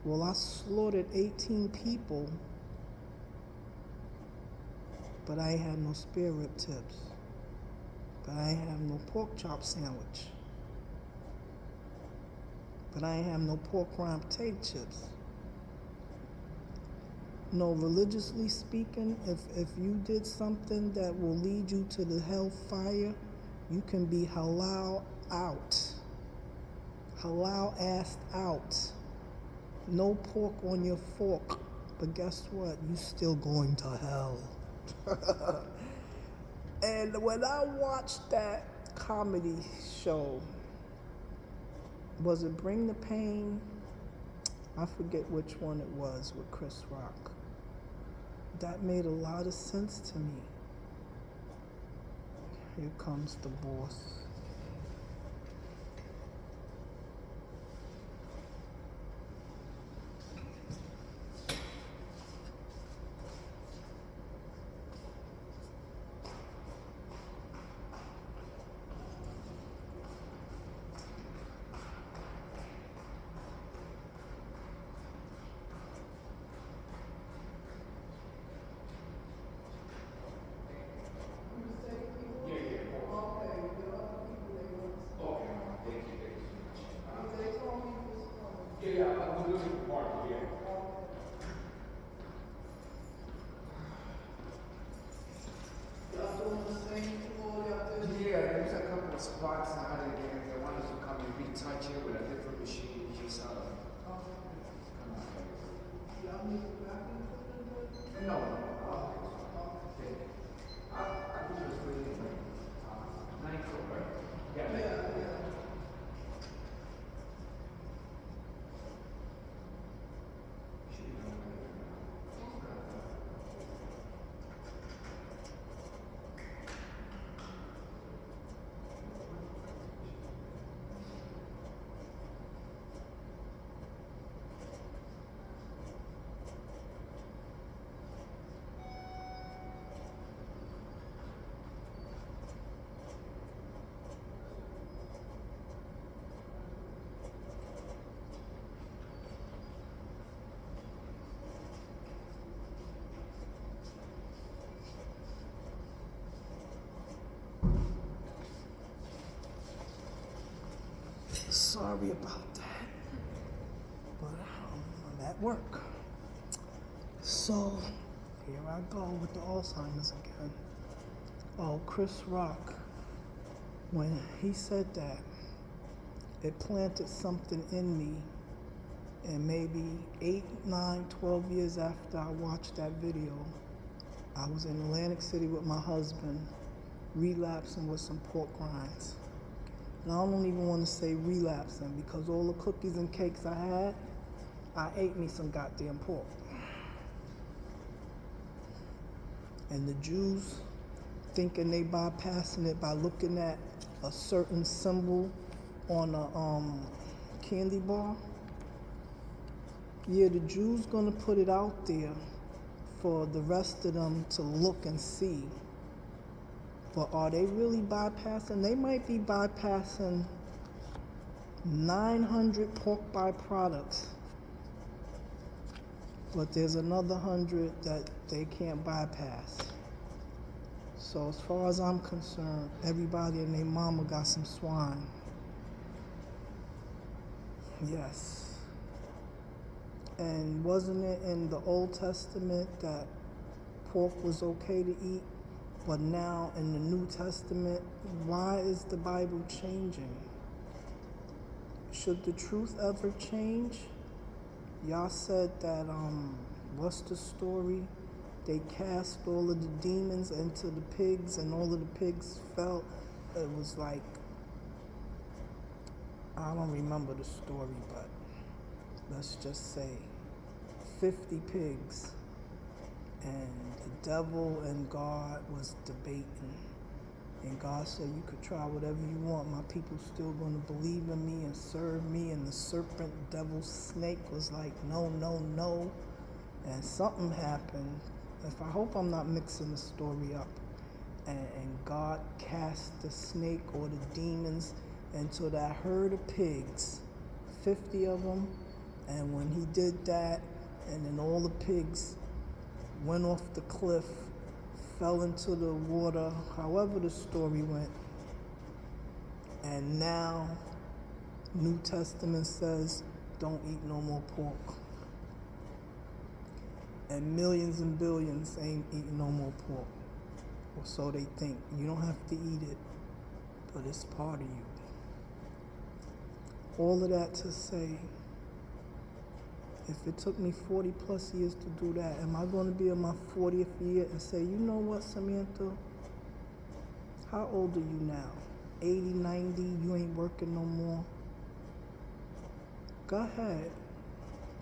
Well, I slaughtered 18 people, but I ain't had no spare rib tips. But I ain't have no pork chop sandwich. But I ain't have no pork rind potato chips. No, religiously speaking, if you did something that will lead you to the hellfire, you can be halal out. Halal assed out. No pork on your fork. But guess what? You still going to hell. And when I watched that comedy show, was it Bring the Pain? I forget which one it was with Chris Rock. That made a lot of sense to me. Here comes the boss. Spots and how they get, they want us to come and retouch it with a different machine, just come on. No, okay. I think it was really 9 foot, right? Yeah. sorry about that. But I'm at work. So here I go with the Alzheimer's again. Oh, Chris Rock, when he said that, it planted something in me. And maybe 8, 9, 12 years after I watched that video, I was in Atlantic City with my husband, relapsing with some pork rinds. And I don't even want to say relapsing because all the cookies and cakes I had, I ate me some goddamn pork. And the Jews thinking they bypassing it by looking at a certain symbol on a candy bar. Yeah, the Jews gonna put it out there for the rest of them to look and see. But are they really bypassing? They might be bypassing 900 pork byproducts. But there's another 100 that they can't bypass. So as far as I'm concerned, everybody and their mama got some swine. Yes. And wasn't it in the Old Testament that pork was okay to eat? But now in the New Testament, why is the Bible changing? Should the truth ever change? Y'all said that, what's the story? They cast all of the demons into the pigs and all of the pigs fell. It was like, I don't remember the story, but let's just say 50 pigs. And the devil and God was debating. And God said, you could try whatever you want. My people still going to believe in me and serve me. And the serpent, devil, snake was like, no, no, no. And something happened. I hope I'm not mixing the story up. And God cast the snake or the demons into that herd of pigs, 50 of them. And when he did that, and then all the pigs went off the cliff, fell into the water, however the story went. And now, New Testament says, don't eat no more pork. And millions and billions ain't eating no more pork. Or so they think. You don't have to eat it, but it's part of you. All of that to say, if it took me 40 plus years to do that, am I going to be in my 40th year and say, you know what, Samantha? How old are you now? 80, 90, you ain't working no more? Go ahead.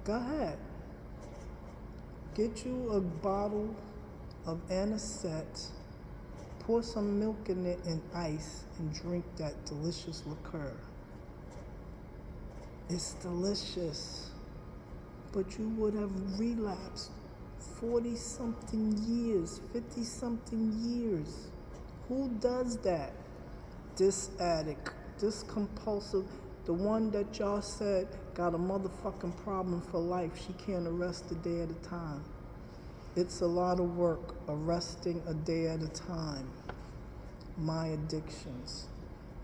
Go ahead. Get you a bottle of anisette, pour some milk in it and ice, and drink that delicious liqueur. It's delicious. But you would have relapsed 40-something years, 50-something years. Who does that? This addict, this compulsive, the one that y'all said got a motherfucking problem for life. She can't arrest a day at a time. It's a lot of work arresting a day at a time. My addictions.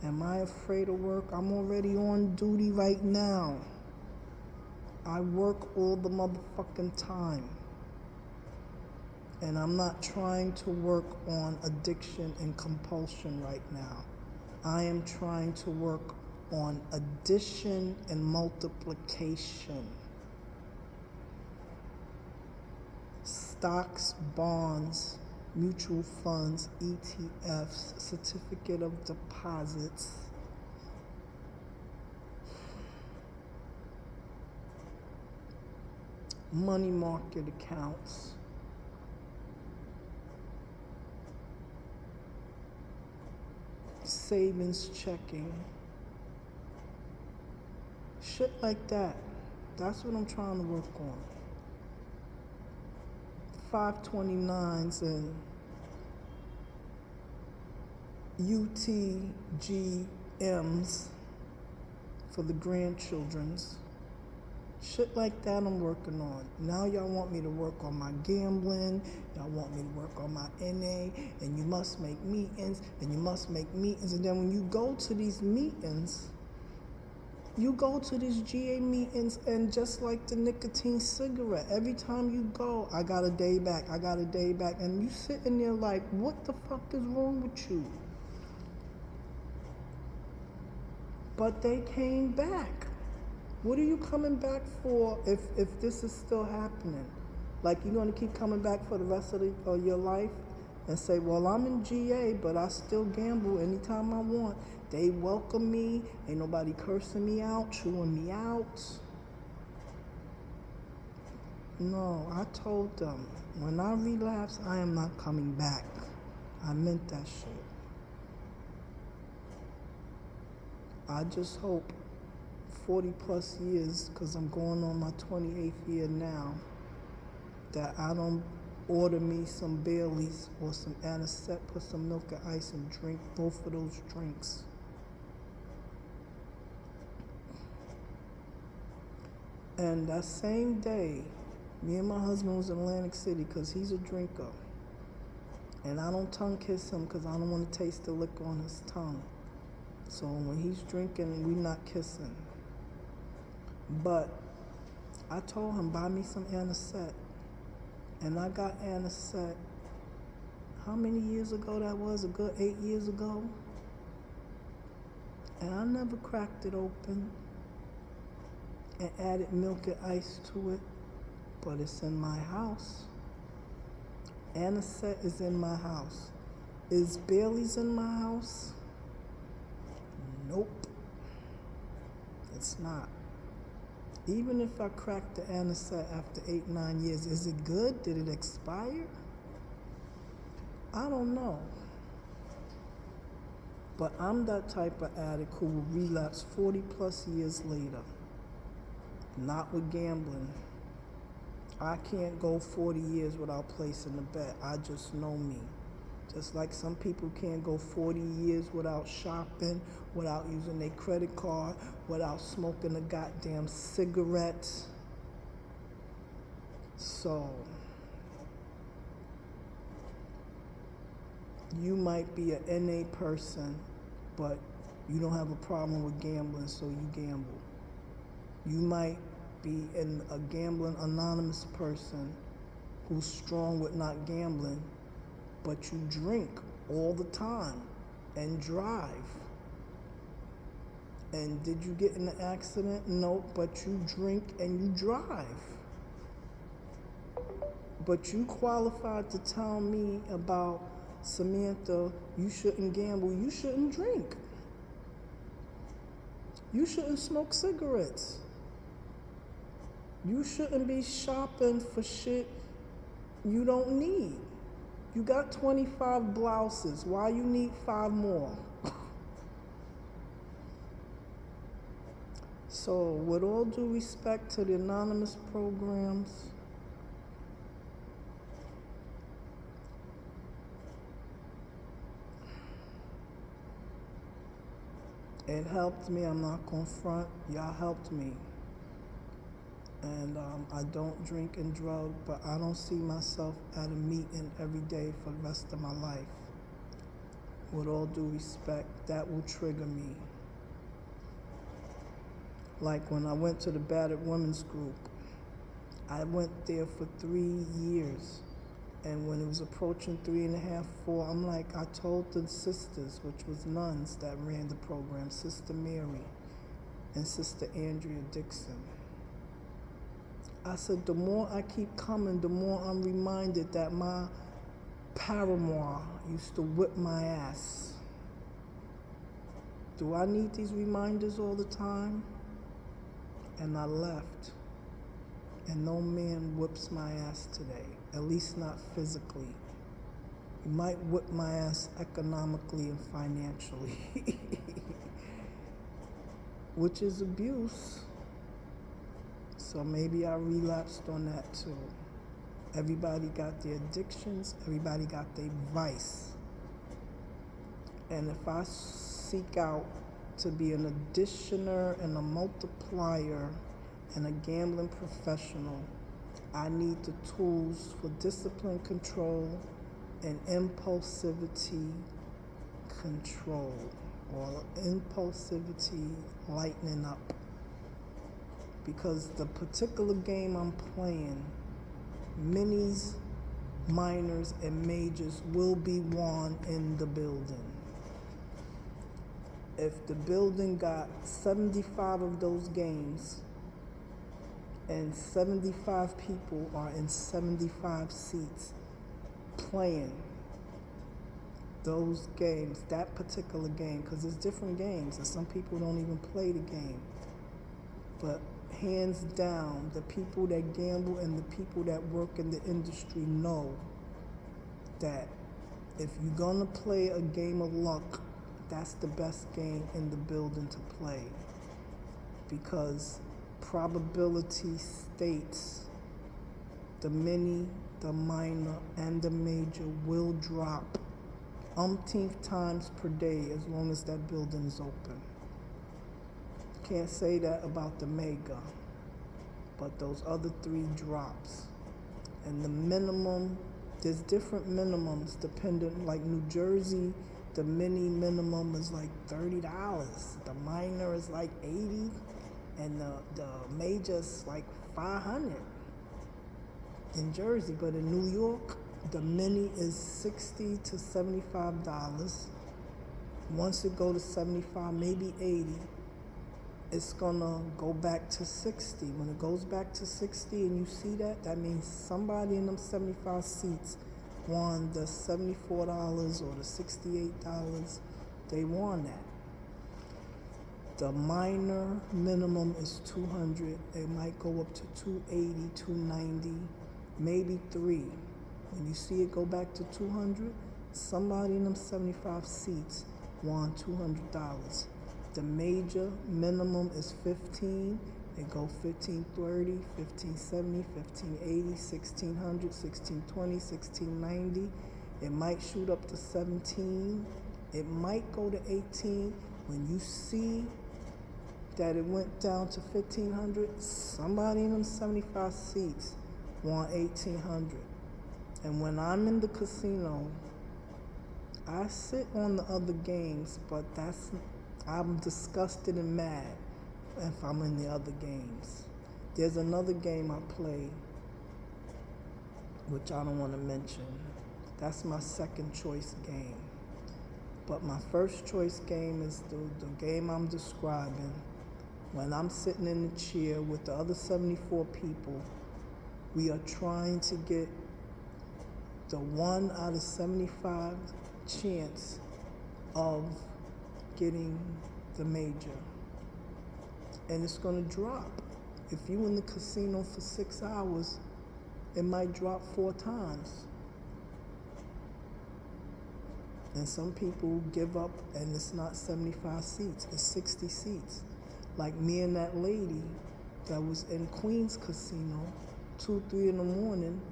Am I afraid of work? I'm already on duty right now. I work all the motherfucking time. And I'm not trying to work on addiction and compulsion right now. I am trying to work on addition and multiplication. Stocks, bonds, mutual funds, ETFs, certificate of deposits. Money market accounts. Savings checking. Shit like that. That's what I'm trying to work on. 529s and UTGMs for the grandchildren's. Shit like that I'm working on. Now y'all want me to work on my gambling, y'all want me to work on my NA, and you must make meetings, and you must make meetings. And then when you go to these meetings, You go to these GA meetings, and just like the nicotine cigarette, every time you go, I got a day back, I got a day back. And you sitting there like, what the fuck is wrong with you? But they came back. What are you coming back for if this is still happening? Like, you're going to keep coming back for the rest of your life and say, well, I'm in GA, but I still gamble anytime I want. They welcome me. Ain't nobody cursing me out, chewing me out. No, I told them, when I relapse, I am not coming back. I meant that shit. I just hope 40 plus years, because I'm going on my 28th year now, that I don't order me some Baileys or some Anisette, put some milk and ice and drink both of those drinks. And that same day, me and my husband was in Atlantic City because he's a drinker. And I don't tongue kiss him because I don't want to taste the liquor on his tongue. So when he's drinking, we not kissing. But I told him, buy me some Anisette. And I got Anisette, how many years ago that was? A good 8 years ago. And I never cracked it open and added milk and ice to it, but it's in my house. Anisette is in my house. Is Bailey's in my house? Nope. It's not. Even if I cracked the Anisette after 8-9 years, is it good? Did it expire? I don't know. But I'm that type of addict who will relapse 40 plus years later. Not with gambling. I can't go 40 years without placing a bet. I just know me. Just like some people can't go 40 years without shopping, without using their credit card, without smoking a goddamn cigarette. So, you might be an NA person, but you don't have a problem with gambling, so you gamble. You might be a gambling anonymous person who's strong with not gambling, but you drink all the time and drive. And did you get in an accident? No, but you drink and you drive. But you qualified to tell me about, Samantha, you shouldn't gamble, you shouldn't drink. You shouldn't smoke cigarettes. You shouldn't be shopping for shit you don't need. You got 25 blouses. Why you need 5 more? So, with all due respect to the anonymous programs, it helped me. I'm not gonna front. Y'all helped me. And I don't drink and drug, but I don't see myself at a meeting every day for the rest of my life. With all due respect, that will trigger me. Like when I went to the Battered Women's Group, I went there for 3 years. And when it was approaching 3.5, 4, I'm like, I told the sisters, which was nuns that ran the program, Sister Mary and Sister Andrea Dixon. I said, the more I keep coming, the more I'm reminded that my paramour used to whip my ass. Do I need these reminders all the time? And I left. And no man whips my ass today, at least not physically. He might whip my ass economically and financially, which is abuse. So maybe I relapsed on that too. Everybody got their addictions, everybody got their vice. And if I seek out to be an additioner and a multiplier and a gambling professional, I need the tools for discipline control and impulsivity control, or impulsivity lightening up. because the particular game I'm playing, minis, minors, and majors will be won in the building. If the building got 75 of those games and 75 people are in 75 seats playing those games, that particular game, because there's different games and some people don't even play the game. But hands down, the people that gamble and the people that work in the industry know that if you're gonna play a game of luck, that's the best game in the building to play, because probability states the mini, the minor, and the major will drop umpteenth times per day as long as that building is open. Can't say that about the mega, but those other three drops. And the minimum, there's different minimums dependent, like New Jersey, the mini minimum is like $30. The minor is like $80, and the major is like $500 in Jersey. But in New York, the mini is $60 to $75. Once it go to 75, maybe 80, it's gonna go back to 60. When it goes back to 60 and you see that, that means somebody in them 75 seats won the $74 or the $68. They won that. The minor minimum is 200. It might go up to 280, 290, maybe 3. When you see it go back to 200, somebody in them 75 seats won $200. The major minimum is 15. It go 1530, 1570, 1580, 1600, 1620, 1690. It might shoot up to 17. It might go to 18. When you see that it went down to 1500, somebody in them 75 seats won 1800. And when I'm in the casino, I sit on the other games, but I'm disgusted and mad if I'm in the other games. There's another game I play, which I don't want to mention. That's my second choice game. But my first choice game is the game I'm describing. When I'm sitting in the chair with the other 74 people, we are trying to get the 1 out of 75 chance of getting the major. And it's gonna drop. If you in the casino for 6 hours, it might drop 4 times. And some people give up and it's not 75 seats, it's 60 seats. Like me and that lady that was in Queens Casino, 2, 3 in the morning,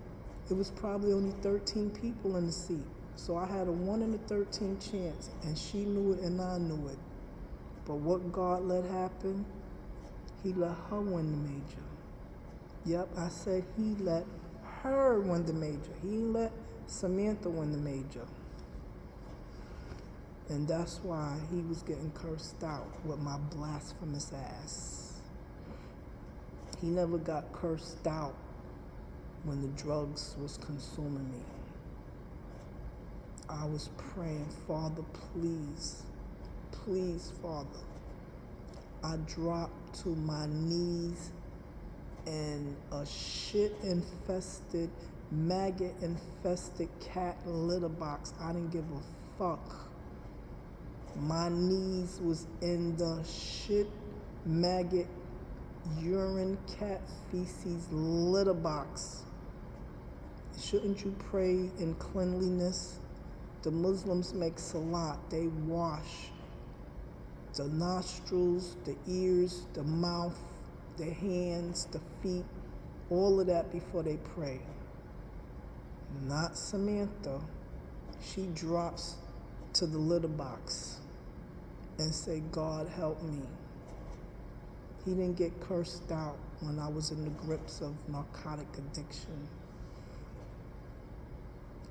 it was probably only 13 people in the seat. So I had a 1 in a 13 chance, and she knew it and I knew it. But what God let happen, he let her win the major. Yep, I said he let her win the major. He didn't let Samantha win the major. And that's why he was getting cursed out with my blasphemous ass. He never got cursed out when the drugs was consuming me. I was praying, Father, please, please, Father. I dropped to my knees in a shit-infested, maggot-infested cat litter box. I didn't give a fuck. My knees was in the shit, maggot, urine, cat feces litter box. Shouldn't you pray in cleanliness? The Muslims make salat. They wash the nostrils, the ears, the mouth, the hands, the feet, all of that before they pray. Not Samantha. She drops to the litter box and say, God help me. He didn't get cursed out when I was in the grips of narcotic addiction.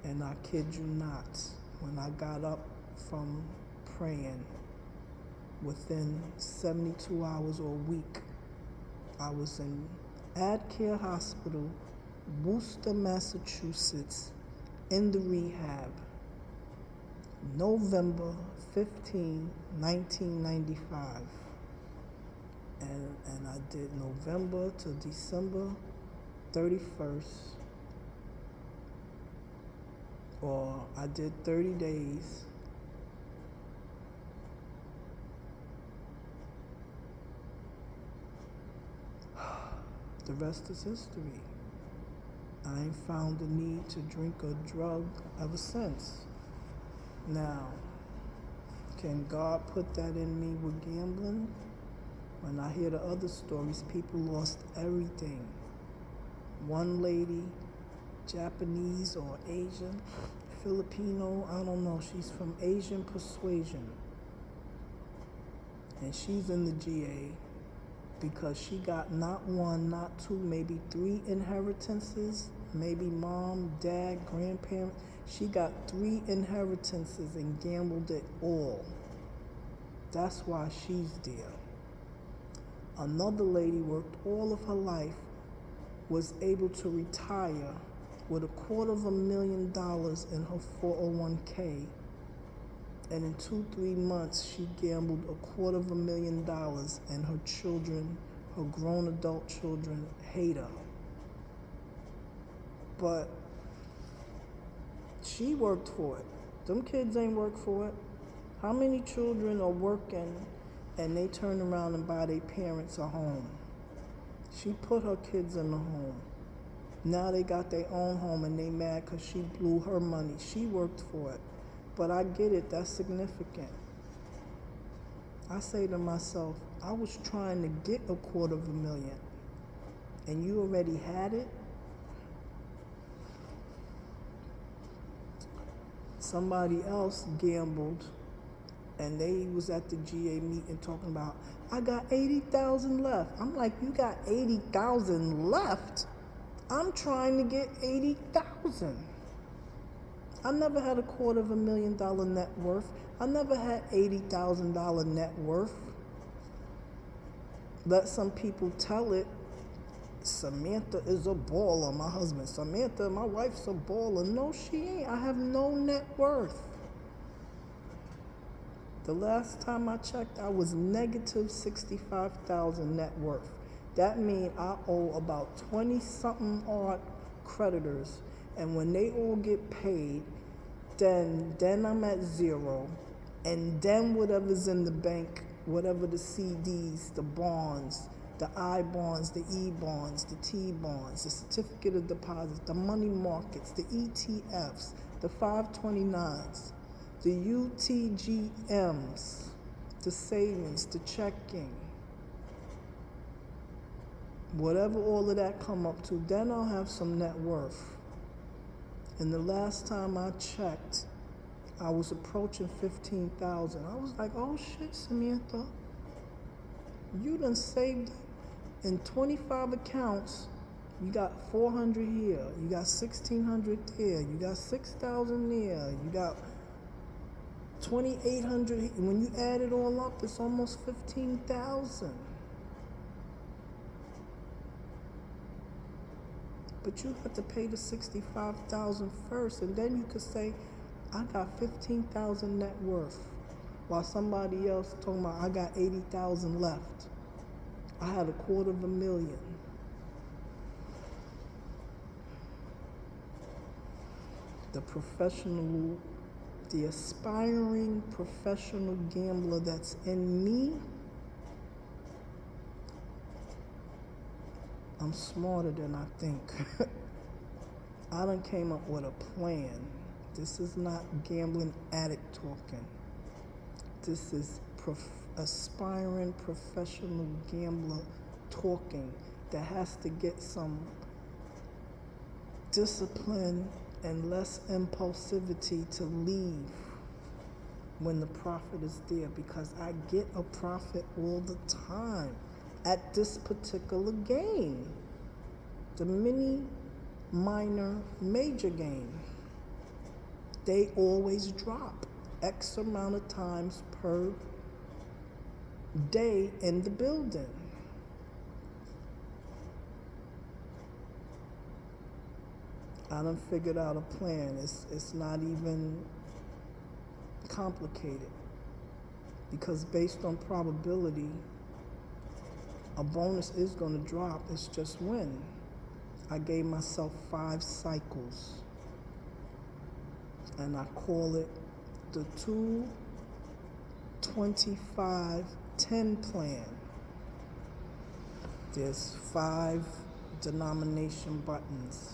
And I kid you not, when I got up from praying, within 72 hours or a week, I was in AdCare Hospital, Worcester, Massachusetts, in the rehab, November 15, 1995. And I did November to December 31st, or I did 30 days. The rest is history. I ain't found the need to drink a drug ever since. Now, can God put that in me with gambling? When I hear the other stories, people lost everything. One lady, Japanese or Asian, Filipino, I don't know, she's from Asian persuasion. And she's in the GA because she got not one, not two, maybe 3 inheritances, maybe mom, dad, grandparent. She got 3 inheritances and gambled it all. That's why she's there. Another lady worked all of her life, was able to retire with $250,000 in her 401k. And in 2-3 months, she gambled $250,000, and her children, her grown adult children, hate her. But she worked for it. Them kids ain't worked for it. How many children are working and they turn around and buy their parents a home? She put her kids in the home. Now they got their own home and they mad because she blew her money. She worked for it. But I get it, that's significant. I say to myself, I was trying to get $250,000 and you already had it? Somebody else gambled and they was at the GA meeting talking about, I got 80,000 left. I'm like, you got 80,000 left? I'm trying to get 80,000. I never had $250,000 net worth. I never had $80,000 net worth. Let some people tell it. Samantha is a baller, my husband. Samantha, my wife's a baller. No, she ain't. I have no net worth. The last time I checked, I was negative 65,000 net worth. That means I owe about 20-something odd creditors. And when they all get paid, then I'm at zero. And then whatever's in the bank, whatever the CDs, the bonds, the I bonds, the E bonds, the T bonds, the certificate of deposit, the money markets, the ETFs, the 529s, the UTGMs, the savings, the checking, whatever all of that come up to, then I'll have some net worth. And the last time I checked, I was approaching 15,000. I was like, oh shit, Samantha, you done saved in 25 accounts. You got 400 here, you got 1,600 there, you got 6,000 there, you got 2,800. When you add it all up, it's almost 15,000. But you have to pay the 65,000 first, and then you could say, I got 15,000 net worth, while somebody else told me I got 80,000 left. I had $250,000. The aspiring professional gambler that's in me, I'm smarter than I think. I done came up with a plan. This is not gambling addict talking. This is aspiring professional gambler talking that has to get some discipline and less impulsivity to leave when the profit is there, because I get a profit all the time at this particular game. The mini, minor, major game. They always drop X amount of times per day in the building. I done figured out a plan. It's not even complicated, because based on probability, a bonus is going to drop. It's just when. I gave myself 5 cycles, and I call it the 2-25-10 plan. There's 5 denomination buttons.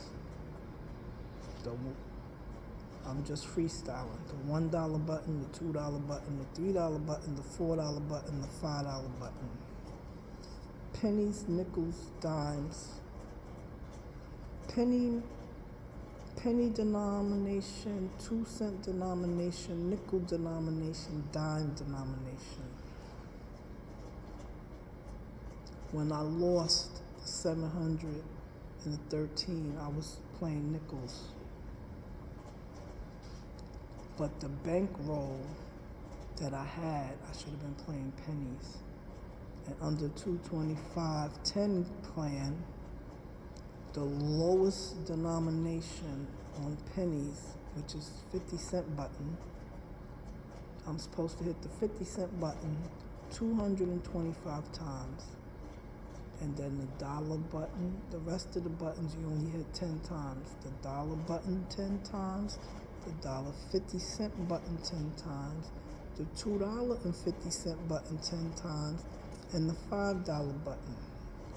I'm just freestyling. The $1 button, the $2 button, the $3 button, the $4 button, the $5 button. Pennies, nickels, dimes. Penny denomination, 2-cent denomination, nickel denomination, dime denomination. When I lost 713, I was playing nickels. But the bankroll that I had, I should have been playing pennies. And under 225-10 plan, the lowest denomination on pennies, which is 50-cent button, I'm supposed to hit the 50-cent button 225 times. And then the dollar button, the rest of the buttons you only hit 10 times. The dollar button 10 times, the $1.50 button 10 times, the $2.50 button 10 times, and the $5 button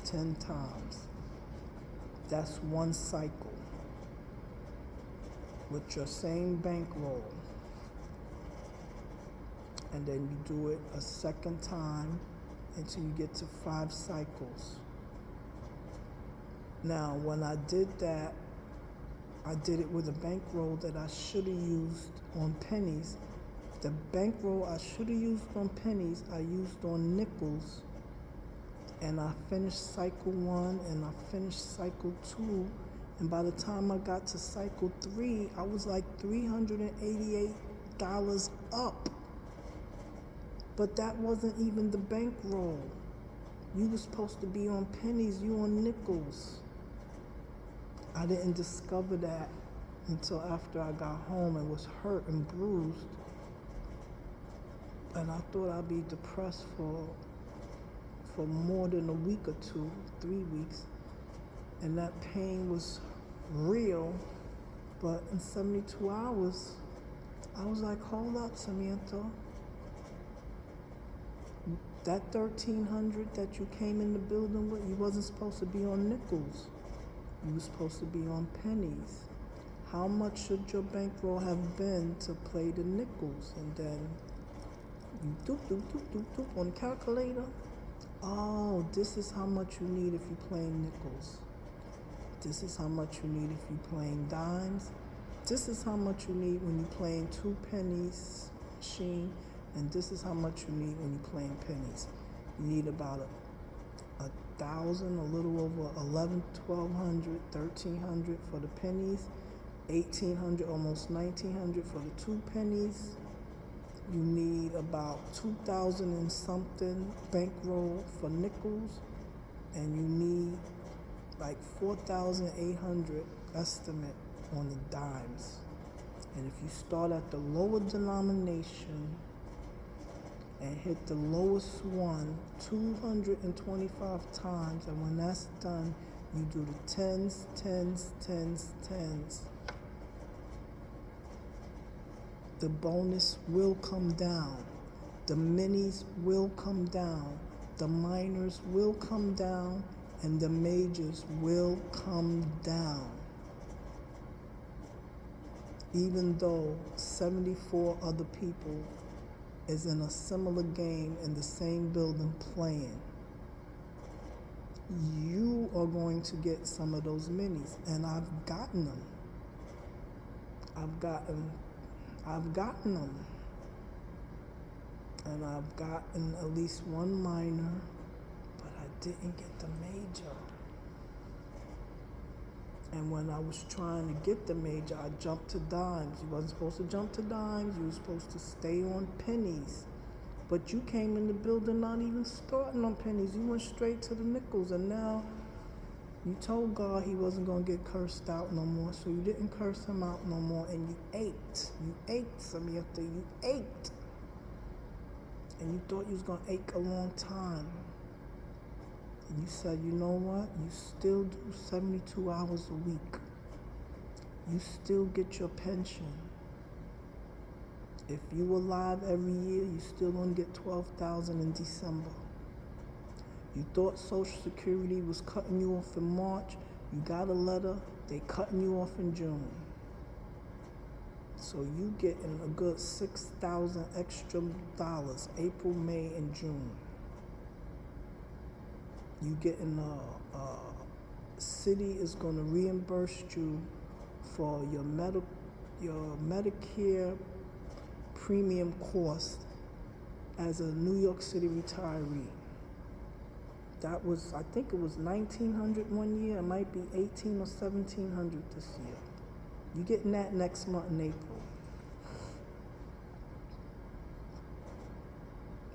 10 times. That's one cycle with your same bankroll. And then you do it a second time until you get to 5 cycles. Now, when I did that, I did it with a bankroll that I should have used on pennies. The bankroll I should have used on pennies, I used on nickels. And I finished cycle 1 and I finished cycle 2. And by the time I got to cycle 3, I was like $388 up. But that wasn't even the bankroll. You were supposed to be on pennies, you on nickels. I didn't discover that until after I got home and was hurt and bruised. And I thought I'd be depressed for more than a week or 2, 3 weeks. And that pain was real. But in 72 hours, I was like, hold up, Samantha. That 1,300 that you came in the building with, you wasn't supposed to be on nickels. You were supposed to be on pennies. How much should your bankroll have been to play the nickels? And then you doop on the calculator. Oh, this is how much you need if you're playing nickels. This is how much you need if you're playing dimes. This is how much you need when you're playing 2 pennies machine. And this is how much you need when you're playing pennies. You need about 1,000, a little over 1,100, 1,200, 1,300 for the pennies, 1,800, almost 1,900 for the 2 pennies. You need about 2,000 and something bankroll for nickels, and you need like 4,800 estimate on the dimes. And if you start at the lower denomination and hit the lowest one 225 times, and when that's done, you do the tens, tens, tens, tens. The bonus will come down. The minis will come down. The minors will come down, and the majors will come down. Even though 74 other people is in a similar game in the same building playing, you are going to get some of those minis, and I've gotten them. I've gotten them, and I've gotten at least one minor, but I didn't get the major. And when I was trying to get the major, I jumped to dimes. You wasn't supposed to jump to dimes. You were supposed to stay on pennies. But you came in the building not even starting on pennies. You went straight to the nickels. And now You told God he wasn't going to get cursed out no more, so you didn't curse him out no more, and you ate. You ate, Samantha. You ate. And you thought you was going to ache a long time. And you said, you know what? You still do 72 hours a week. You still get your pension. If you alive every year, you still gonna get $12,000 in December. You thought Social Security was cutting you off in March. You got a letter, they cutting you off in June. So you getting a good $6,000 extra dollars, April, May, and June. You getting city is gonna reimburse you for your Medicare premium cost as a New York City retiree. That was, I think it was $1,900 one year. It might be $1,800 or $1,700 this year. You getting that next month in April.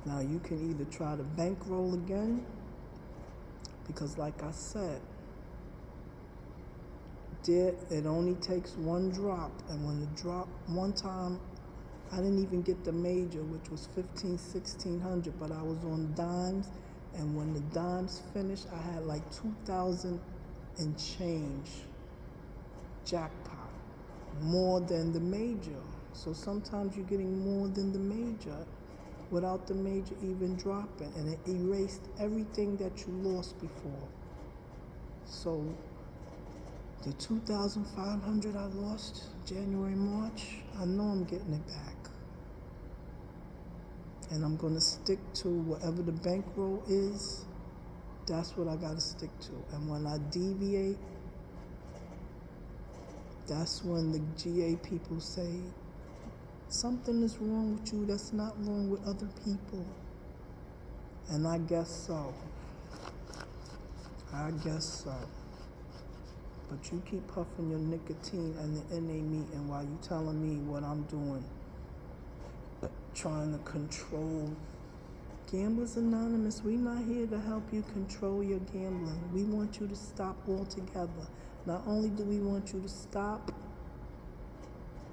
Now you can either try to bankroll again, because like I said, it only takes one drop, and when the drop one time, I didn't even get the major, which was $1,600, but I was on dimes, and when the dimes finished, I had like 2,000 and change jackpot, more than the major. So sometimes you're getting more than the major without the major even dropping, and it erased everything that you lost before. So the 2,500 I lost January, March, I know I'm getting it back. And I'm gonna stick to whatever the bankroll is. That's what I gotta stick to. And when I deviate, that's when the GA people say, something is wrong with you that's not wrong with other people. And I guess so. I guess so. But you keep puffing your nicotine and the NA meeting while you telling me what I'm doing. Trying to control. Gamblers Anonymous, we're not here to help you control your gambling. We want you to stop altogether. Not only do we want you to stop,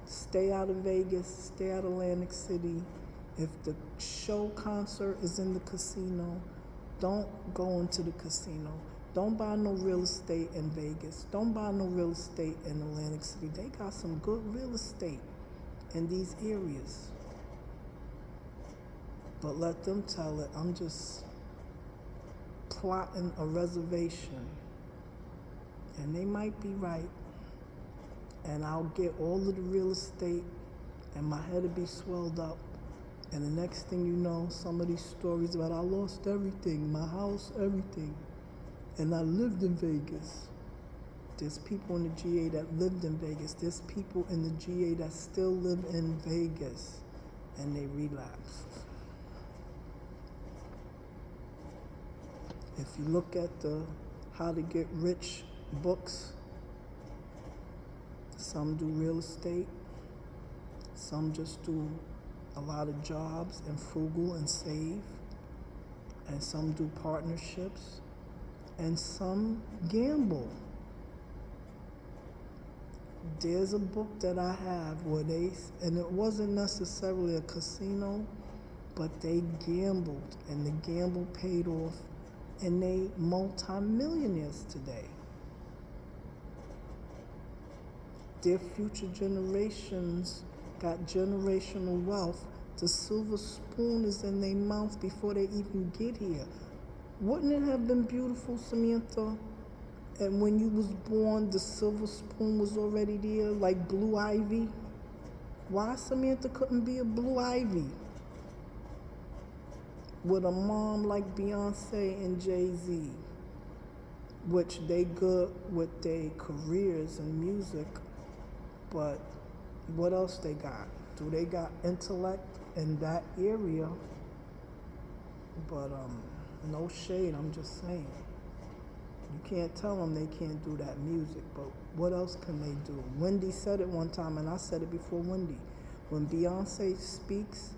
stay out of Vegas, stay out of Atlantic City. If the show concert is in the casino, don't go into the casino. Don't buy no real estate in Vegas. Don't buy no real estate in Atlantic City. They got some good real estate in these areas. But let them tell it. I'm just plotting a reservation. And they might be right. And I'll get all of the real estate and my head will be swelled up. And the next thing you know, some of these stories about I lost everything, my house, everything. And I lived in Vegas. There's people in the GA that lived in Vegas. There's people in the GA that still live in Vegas and they relapsed. If you look at the How to Get Rich books, some do real estate, some just do a lot of jobs and frugal and save, and some do partnerships, and some gamble. There's a book that I have where and it wasn't necessarily a casino, but they gambled, and the gamble paid off, and they multi-millionaires today. Their future generations got generational wealth. The silver spoon is in their mouth before they even get here. Wouldn't it have been beautiful, Samantha? And when you was born, the silver spoon was already there, like Blue Ivy? Why Samantha couldn't be a Blue Ivy? With a mom like Beyonce and Jay-Z, which they good with their careers in music, but what else they got? Do they got intellect in that area? But no shade, I'm just saying. You can't tell them they can't do that music, but what else can they do? Wendy said it one time, and I said it before Wendy. When Beyonce speaks,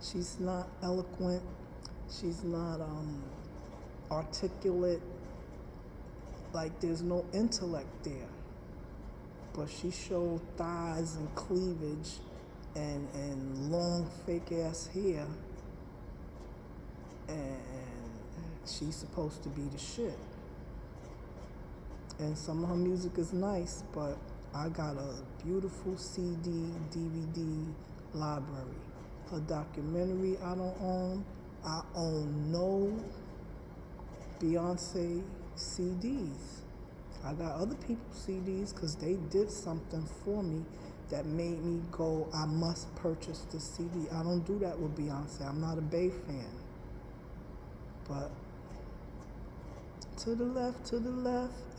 she's not eloquent, she's not articulate like there's no intellect there. But she showed thighs and cleavage and long fake ass hair, and she's supposed to be the shit. And some of her music is nice, but I got a beautiful CD, DVD library. Her documentary I don't own. I own no Beyonce CDs. I got other people's CDs because they did something for me that made me go, I must purchase the CD. I don't do that with Beyonce. I'm not a Bey fan. But to the left,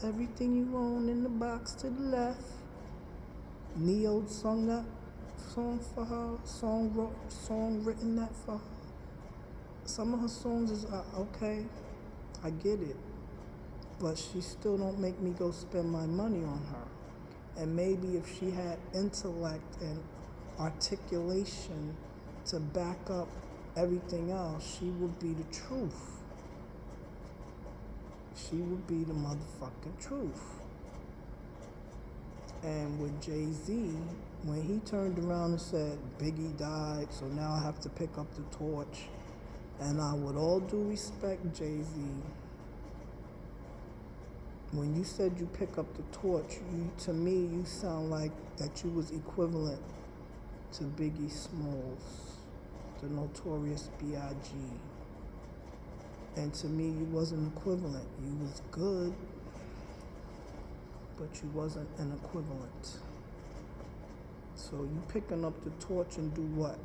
everything you own in the box to the left. Neo sung that song for her, song written that for her. Some of her songs is okay, I get it, but she still don't make me go spend my money on her. And maybe if she had intellect and articulation to back up everything else, she would be the truth. She would be the motherfucking truth. And with Jay-Z, when he turned around and said, Biggie died, so now I have to pick up the torch. And I with all due respect, Jay-Z, when you said you pick up the torch, to me, you sound like that you was equivalent to Biggie Smalls, the Notorious B.I.G. And to me, you wasn't equivalent. You was good, but you wasn't an equivalent. So you picking up the torch and do what?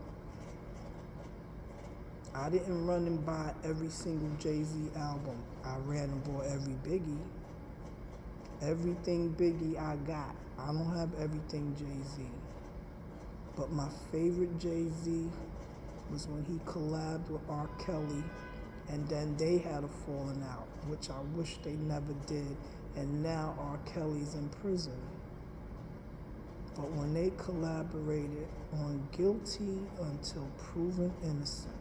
I didn't run and buy every single Jay-Z album. I ran and bought every Biggie. Everything Biggie I got. I don't have everything Jay-Z. But my favorite Jay-Z was when he collabed with R. Kelly, and then they had a falling out, which I wish they never did. And now R. Kelly's in prison. But when they collaborated on Guilty Until Proven Innocent,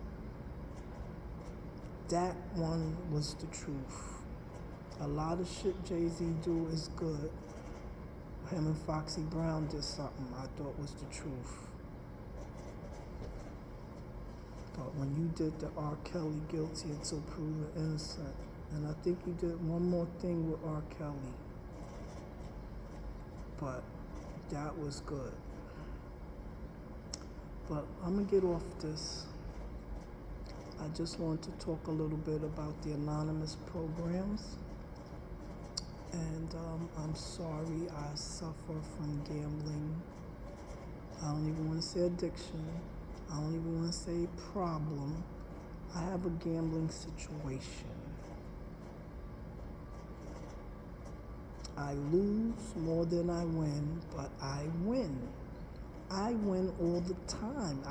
that one was the truth. A lot of shit Jay-Z do is good. Him and Foxy Brown did something I thought was the truth. But when you did the R. Kelly Guilty Until Proven Innocent, and I think you did one more thing with R. Kelly, but that was good. But I'm gonna get off this. I just want to talk a little bit about the anonymous programs. And I'm sorry I suffer from gambling. I don't even want to say addiction. I don't even want to say problem. I have a gambling situation. I lose more than I win, but I win. I win all the time.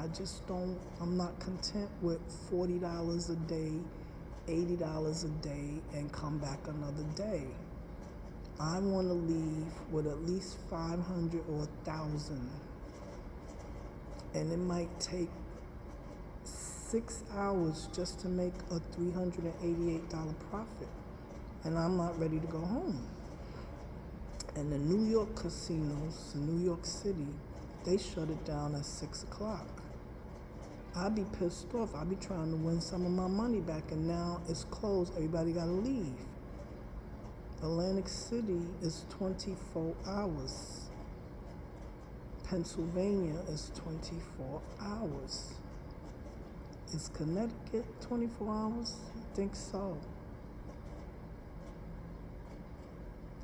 I'm not content with $40 a day, $80 a day, and come back another day. I want to leave with at least 500 or 1,000. And it might take 6 hours just to make a $388 profit. And I'm not ready to go home. And the New York casinos, New York City, they shut it down at 6 o'clock. I'd be pissed off. I'd be trying to win some of my money back, and now it's closed. Everybody gotta leave. Atlantic City is 24 hours. Pennsylvania is 24 hours. Is Connecticut 24 hours? I think so.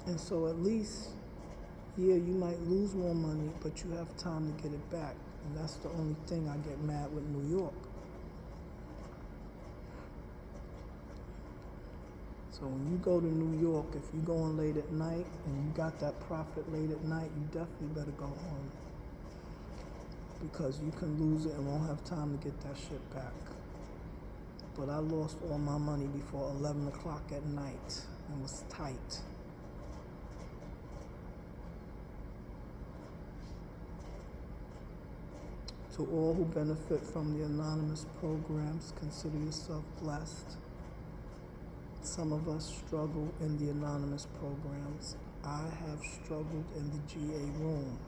And so at least, yeah, you might lose more money, but you have time to get it back. And that's the only thing I get mad with New York. So when you go to New York, if you go in late at night and you got that profit late at night, you definitely better go home. Because you can lose it and won't have time to get that shit back. But I lost all my money before 11 o'clock at night and was tight. To all who benefit from the anonymous programs, consider yourself blessed. Some of us struggle in the anonymous programs. I have struggled in the GA room.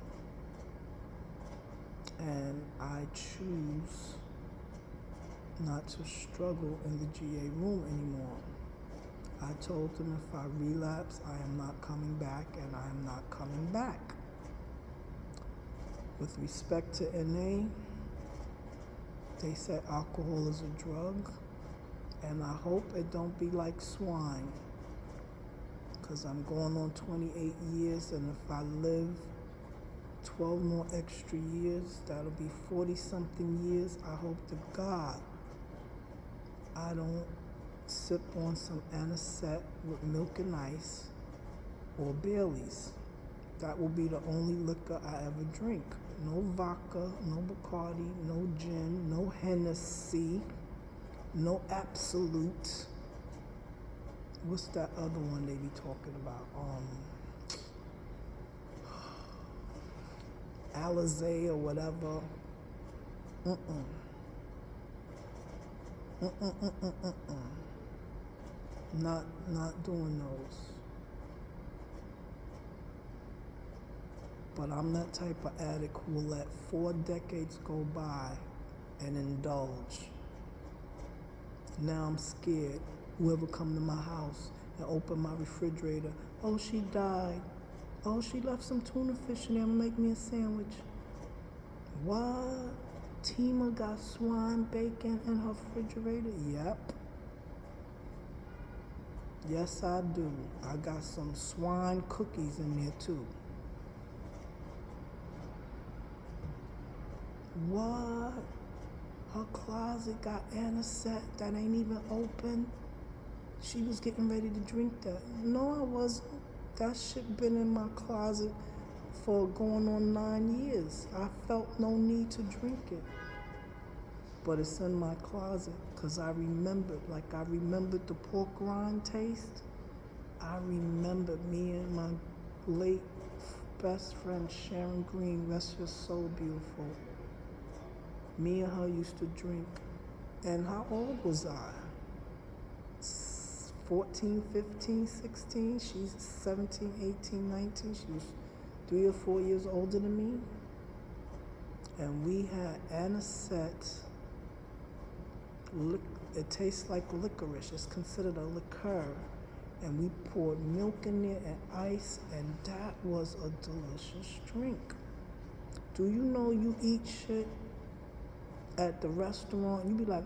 And I choose not to struggle in the GA room anymore. I told them if I relapse, I am not coming back, and I am not coming back. With respect to NA, they said alcohol is a drug, and I hope it don't be like swine, because I'm going on 28 years, and if I live 12 more extra years, that'll be 40-something years. I hope to God I don't sip on some anisette with milk and ice or Baileys. That will be the only liquor I ever drink. No vodka, no Bacardi, no gin, no Hennessy, no Absolute. What's that other one they be talking about? Alizé or whatever. Not doing those. But I'm that type of addict who will let 4 decades go by and indulge. Now I'm scared. Whoever come to my house and open my refrigerator, oh, she died. Oh, she left some tuna fish in there, make me a sandwich. What? Tima got swine bacon in her refrigerator? Yep. Yes, I do. I got some swine cookies in there too. What? Her closet got anisette that ain't even open. She was getting ready to drink that. No, I wasn't. That shit been in my closet for going on 9 years. I felt no need to drink it. But it's in my closet because I remembered, like I remembered the pork rind taste. I remembered me and my late best friend Sharon Green, rest your soul, beautiful. Me and her used to drink. And how old was I? 14, 15, 16. She's 17, 18, 19. She was 3 or 4 years older than me. And we had anisette. It tastes like licorice. It's considered a liqueur. And we poured milk in there and ice, and that was a delicious drink. Do you know you eat shit at the restaurant, you be like,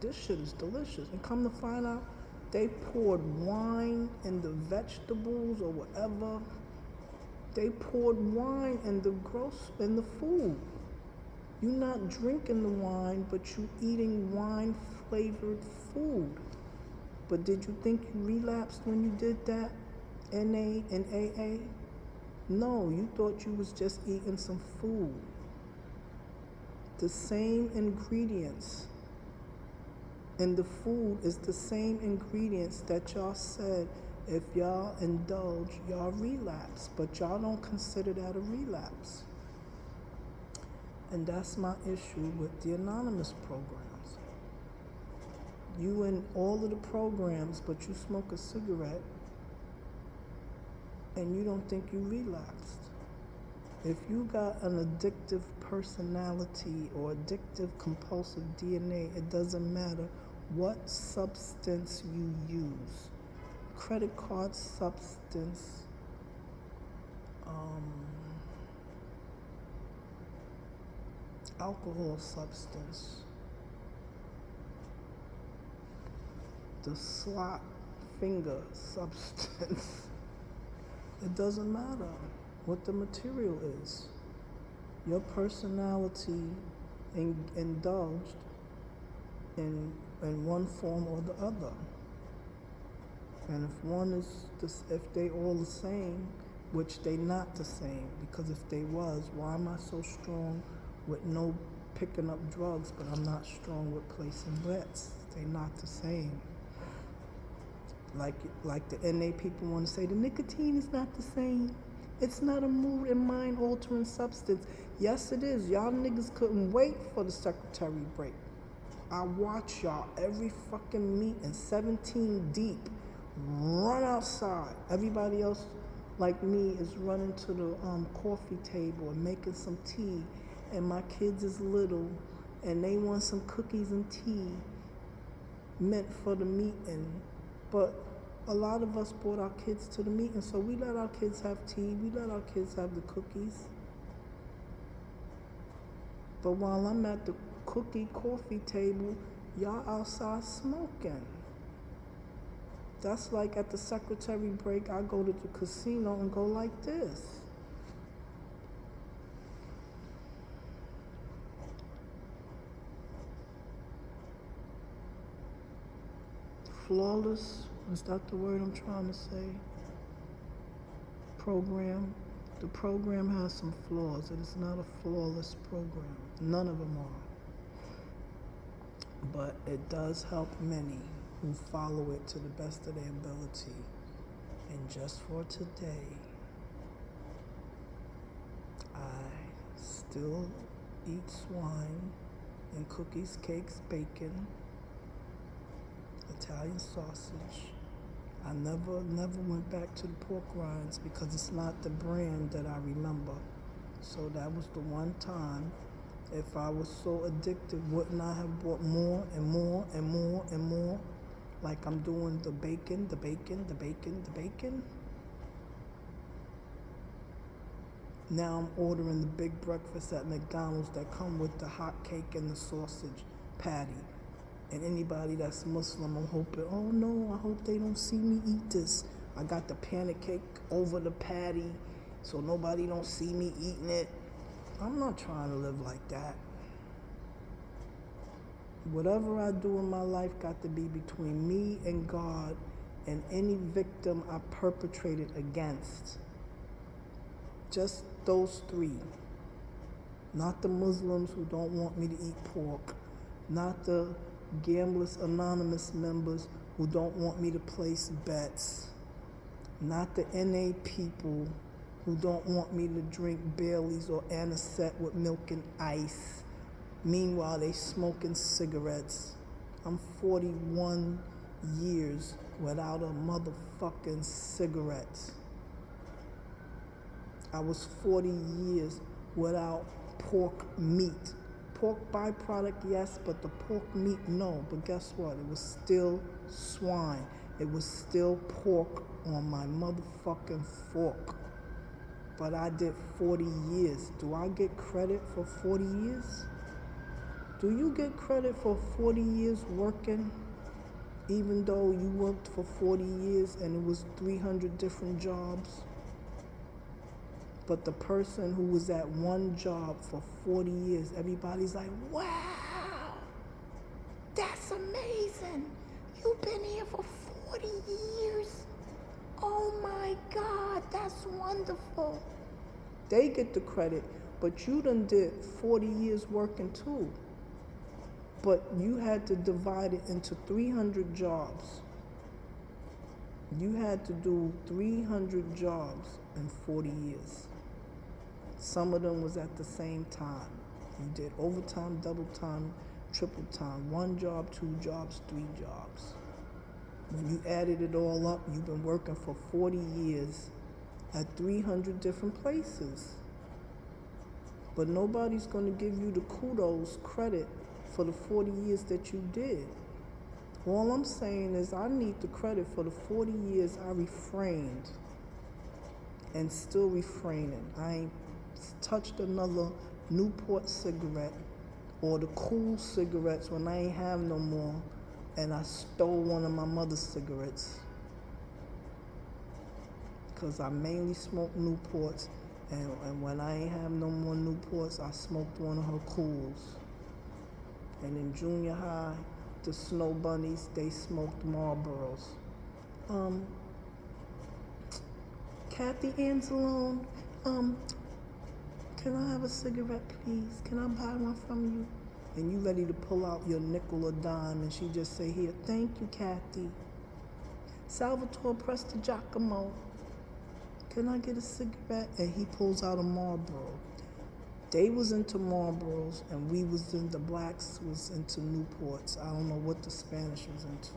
this shit is delicious. And come to find out, they poured wine in the vegetables or whatever. They poured wine in the food. You're not drinking the wine, but you eating wine-flavored food. But did you think you relapsed when you did that, NA and AA? No, you thought you was just eating some food. The same ingredients in the food is the same ingredients that y'all said if y'all indulge, y'all relapse. But y'all don't consider that a relapse. And that's my issue with the anonymous programs. You in all of the programs, but you smoke a cigarette and you don't think you relapsed. If you got an addictive personality or addictive compulsive DNA, it doesn't matter what substance you use. Credit card substance, alcohol substance, the slot finger substance. It doesn't matter what the material is. Your personality indulged in one form or the other. And if one is if they all the same, which they not the same, because if they was, why am I so strong with no picking up drugs, but I'm not strong with placing bets? They not the same. Like the NA people want to say, the nicotine is not the same. It's not a mood and mind altering substance. Yes, it is. Y'all niggas couldn't wait for the secretary break. I watch y'all every fucking meeting, 17 deep, run outside. Everybody else, like me, is running to the coffee table and making some tea. And my kids is little, and they want some cookies and tea meant for the meeting. But a lot of us brought our kids to the meeting, so we let our kids have tea, we let our kids have the cookies. But while I'm at the coffee table, y'all outside smoking. That's like at the secretary break, I go to the casino and go like this. Flawless, is that the word I'm trying to say? Program. The program has some flaws. It is not a flawless program. None of them are. But it does help many who follow it to the best of their ability. And just for today, I still eat swine and cookies, cakes, bacon, Italian sausage. I never went back to the pork rinds because it's not the brand that I remember. So that was the one time. If I was so addicted, wouldn't I have bought more and more and more and more? Like I'm doing the bacon. Now I'm ordering the big breakfast at McDonald's that come with the hot cake and the sausage patty. And anybody that's Muslim, I'm hoping, oh no, I hope they don't see me eat this. I got the panic cake over the patty so nobody don't see me eating it. I'm not trying to live like that. Whatever I do in my life got to be between me and God and any victim I perpetrated against. Just those three. Not the Muslims who don't want me to eat pork. Not the Gamblers Anonymous members who don't want me to place bets. Not the NA people who don't want me to drink Baileys or anisette with milk and ice. Meanwhile, they smoking cigarettes. I'm 41 years without a motherfucking cigarette. I was 40 years without pork meat. Pork byproduct, yes, but the pork meat, no. But guess what? It was still swine. It was still pork on my motherfucking fork. But I did 40 years. Do I get credit for 40 years? Do you get credit for 40 years working, even though you worked for 40 years and it was 300 different jobs? But the person who was at one job for 40 years, everybody's like, wow, that's amazing. You've been here for 40 years. Oh my God, that's wonderful. They get the credit, but you done did 40 years working too. But you had to divide it into 300 jobs. You had to do 300 jobs in 40 years. Some of them was at the same time. You did overtime, double time, triple time, 1 job, 2 jobs, 3 jobs. When you added it all up, you've been working for 40 years at 300 different places. But nobody's going to give you the kudos, credit for the 40 years that you did. All I'm saying is I need the credit for the 40 years I refrained and still refraining. I ain't touched another Newport cigarette or the cool cigarettes when I ain't have no more and I stole one of my mother's cigarettes. Because I mainly smoked Newports and when I ain't have no more Newports, I smoked one of her cools. And in junior high, the Snow Bunnies, they smoked Marlboros. Kathy Anzalone, can I have a cigarette, please? Can I buy one from you? And you ready to pull out your nickel or dime, and she just say, here, thank you, Kathy. Salvatore Prestigiacomo, can I get a cigarette? And he pulls out a Marlboro. They was into Marlboros, and the blacks was into Newports. I don't know what the Spanish was into.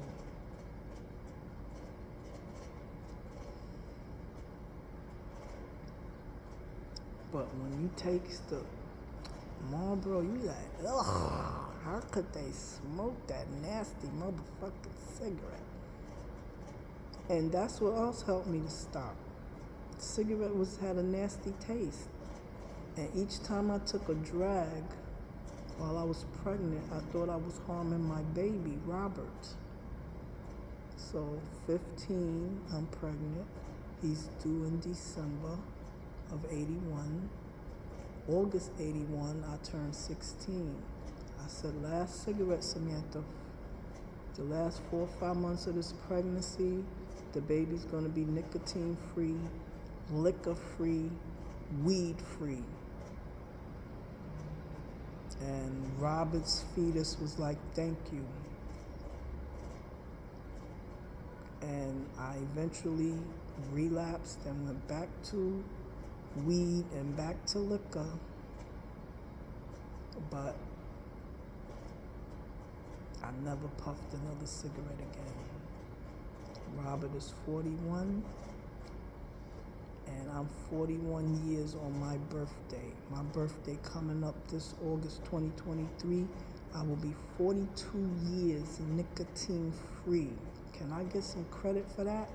But when you taste the Marlboro, you like, ugh, how could they smoke that nasty motherfucking cigarette? And that's what else helped me to stop. The cigarette had a nasty taste. And each time I took a drag while I was pregnant, I thought I was harming my baby, Robert. So 15, I'm pregnant. He's due in December of 81. August 81, I turned 16. I said, last cigarette, Samantha. The last 4 or 5 months of this pregnancy, the baby's gonna be nicotine free, liquor free, weed free. And Robert's fetus was like, thank you. And I eventually relapsed and went back to weed and back to liquor. But I never puffed another cigarette again. Robert is 41. And I'm 41 years on my birthday. My birthday coming up this August 2023. I will be 42 years nicotine free. Can I get some credit for that?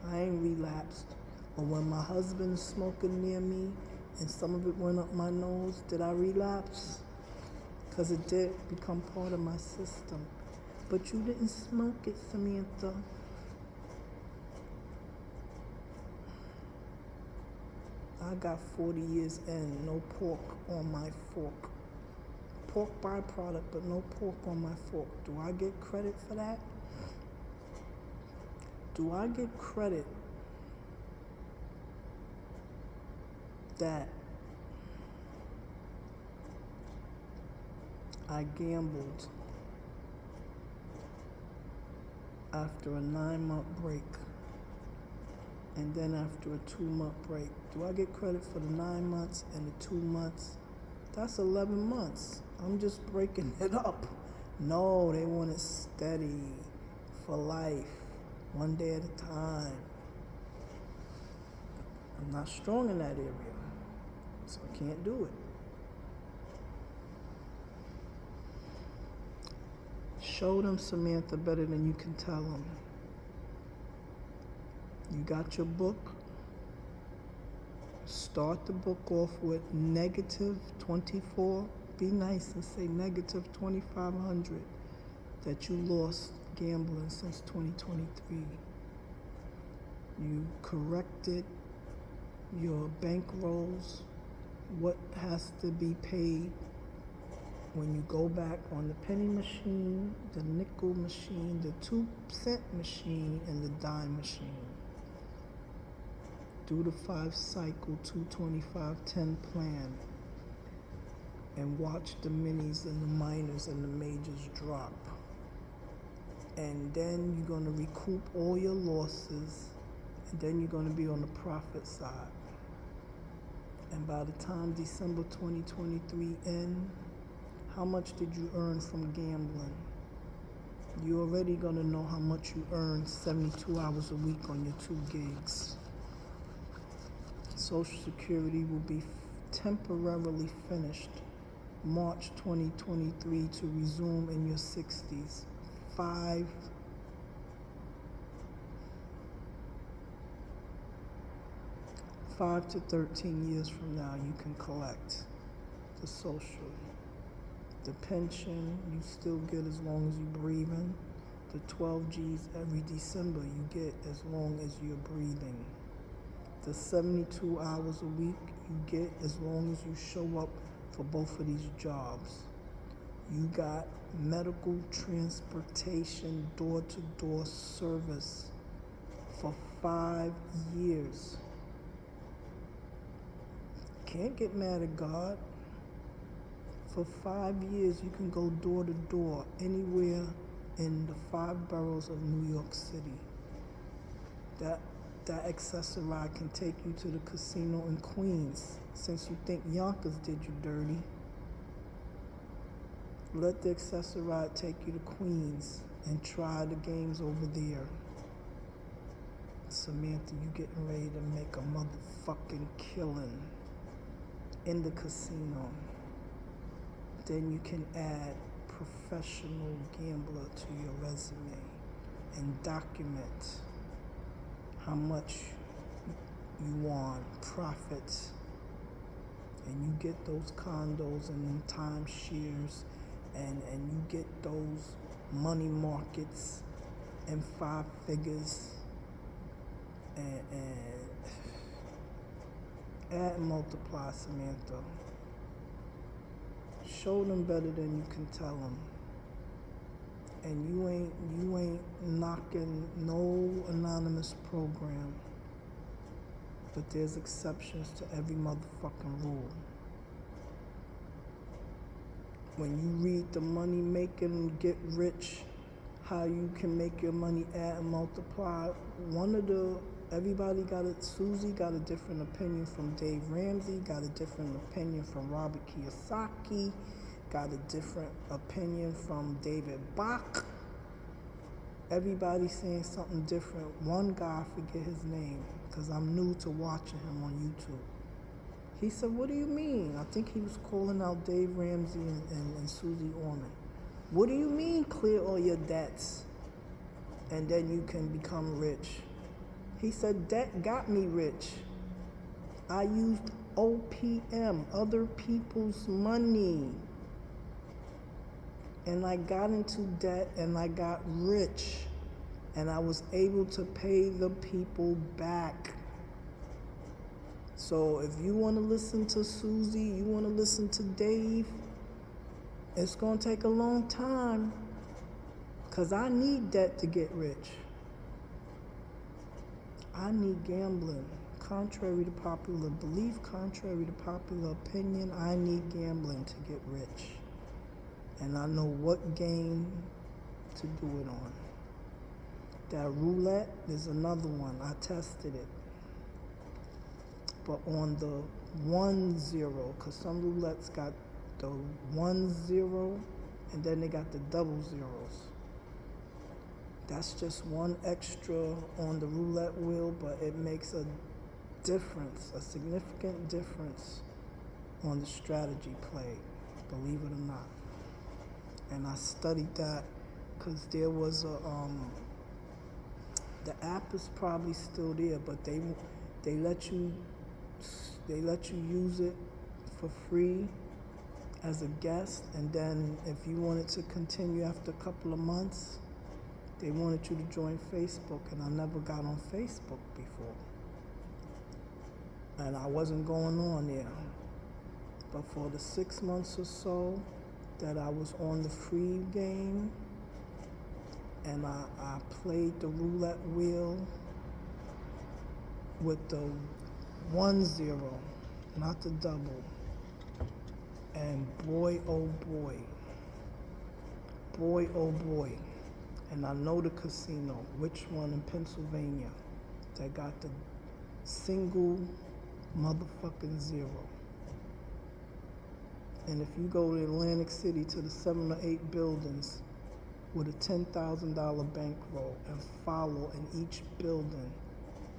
I ain't relapsed. Or when my husband's smoking near me and some of it went up my nose, did I relapse? Because it did become part of my system. But you didn't smoke it, Samantha. I got 40 years in, no pork on my fork. Pork byproduct, but no pork on my fork. Do I get credit for that? Do I get credit that I gambled after a 9-month break? And then after a 2-month break, do I get credit for the 9 months and the 2 months? That's 11 months. I'm just breaking it up. No, they want it steady for life, one day at a time. I'm not strong in that area, so I can't do it. Show them, Samantha, better than you can tell them. You got your book. Start the book off with negative 24. Be nice and say negative 2,500 that you lost gambling since 2023. You corrected your bankrolls, what has to be paid when you go back on the penny machine, the nickel machine, the 2-cent machine, and the dime machine. Do the 5-cycle 225-10 plan and watch the minis and the minors and the majors drop. And then you're going to recoup all your losses, and then you're going to be on the profit side. And by the time December 2023 ends, how much did you earn from gambling? You're already going to know how much you earned 72 hours a week on your 2 gigs. Social Security will be temporarily finished March 2023 to resume in your 60s. 5 to 13 years from now, you can collect the social. The pension, you still get as long as you're breathing. The 12 G's every December, you get as long as you're breathing. The 72 hours a week, you get as long as you show up for both of these jobs. You got medical transportation, door-to-door service for 5 years. Can't get mad at God. For 5 years, you can go door to door anywhere in the 5 boroughs of New York City. that Accessoride can take you to the casino in Queens, since you think Yonkers did you dirty. Let the Accessoride take you to Queens and try the games over there. Samantha, you getting ready to make a motherfucking killing in the casino. Then you can add professional gambler to your resume and document how much you want, profits, and you get those condos and them timeshares, and you get those money markets and 5 figures, and add and multiply, Samantha. Show them better than you can tell them. And you ain't knocking no anonymous program, but there's exceptions to every motherfucking rule. When you read the money making, get rich, how you can make your money add and multiply, Susie got a different opinion from Dave Ramsey, got a different opinion from Robert Kiyosaki, got a different opinion from David Bach. Everybody's saying something different. One guy, I forget his name, because I'm new to watching him on YouTube. He said, what do you mean? I think he was calling out Dave Ramsey and Susie Orman. What do you mean clear all your debts and then you can become rich? He said, debt got me rich. I used OPM, other people's money. And I got into debt and I got rich. And I was able to pay the people back. So if you want to listen to Susie, you want to listen to Dave, it's going to take a long time, because I need debt to get rich. I need gambling. Contrary to popular belief, contrary to popular opinion, I need gambling to get rich. And I know what game to do it on. That roulette is another one. I tested it. But on the 1-0, because some roulettes got the 1-0 and then they got the double zeros. That's just one extra on the roulette wheel, but it makes a difference, a significant difference on the strategy play, believe it or not. And I studied that because there was the app is probably still there, but they let you use it for free as a guest, and then if you wanted to continue after a couple of months, they wanted you to join Facebook, and I never got on Facebook before. And I wasn't going on there. But for the 6 months or so that I was on the free game, and I played the roulette wheel with the 1-0, not the double. And boy, oh boy, and I know the casino, which one in Pennsylvania, that got the single motherfucking 0. And if you go to Atlantic City to the 7 or 8 buildings with a $10,000 bankroll and follow in each building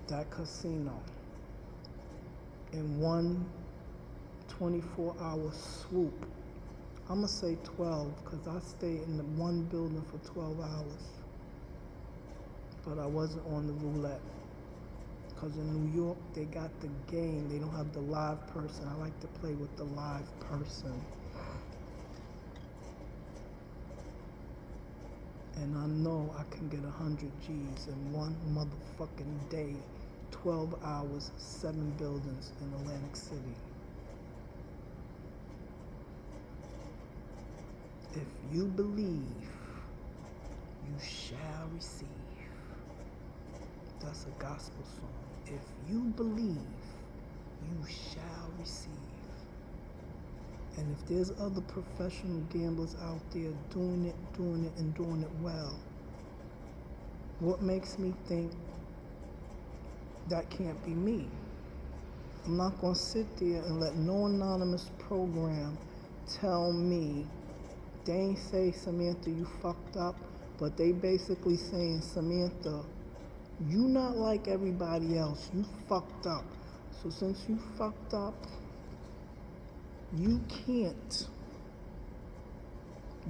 that casino in one 24-hour swoop. I'm gonna say 12 because I stayed in the one building for 12 hours. But I wasn't on the roulette. Because in New York, they got the game. They don't have the live person. I like to play with the live person. And I know I can get 100 G's in one motherfucking day. 12 hours, 7 buildings in Atlantic City. If you believe, you shall receive. That's a gospel song. If you believe, you shall receive. And if there's other professional gamblers out there doing it well, what makes me think that can't be me. I'm not going to sit there and let no anonymous program tell me. They ain't say, Samantha, you fucked up, but they basically saying, Samantha, you not like everybody else. You fucked up. So since you fucked up, you can't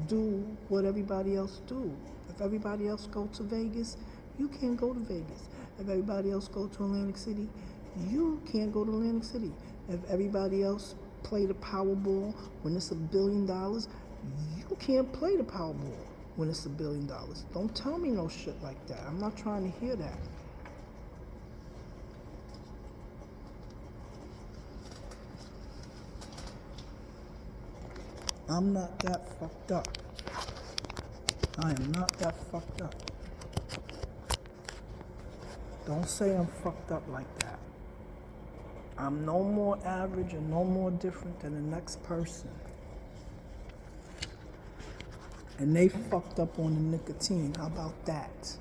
do what everybody else do. If everybody else go to Vegas, you can't go to Vegas. If everybody else go to Atlantic City, you can't go to Atlantic City. If everybody else play the Powerball when it's $1 billion, you can't play the Powerball when it's $1 billion. Don't tell me no shit like that. I'm not trying to hear that. I'm not that fucked up. I am not that fucked up. Don't say I'm fucked up like that. I'm no more average and no more different than the next person. And they fucked up on the nicotine. How about that?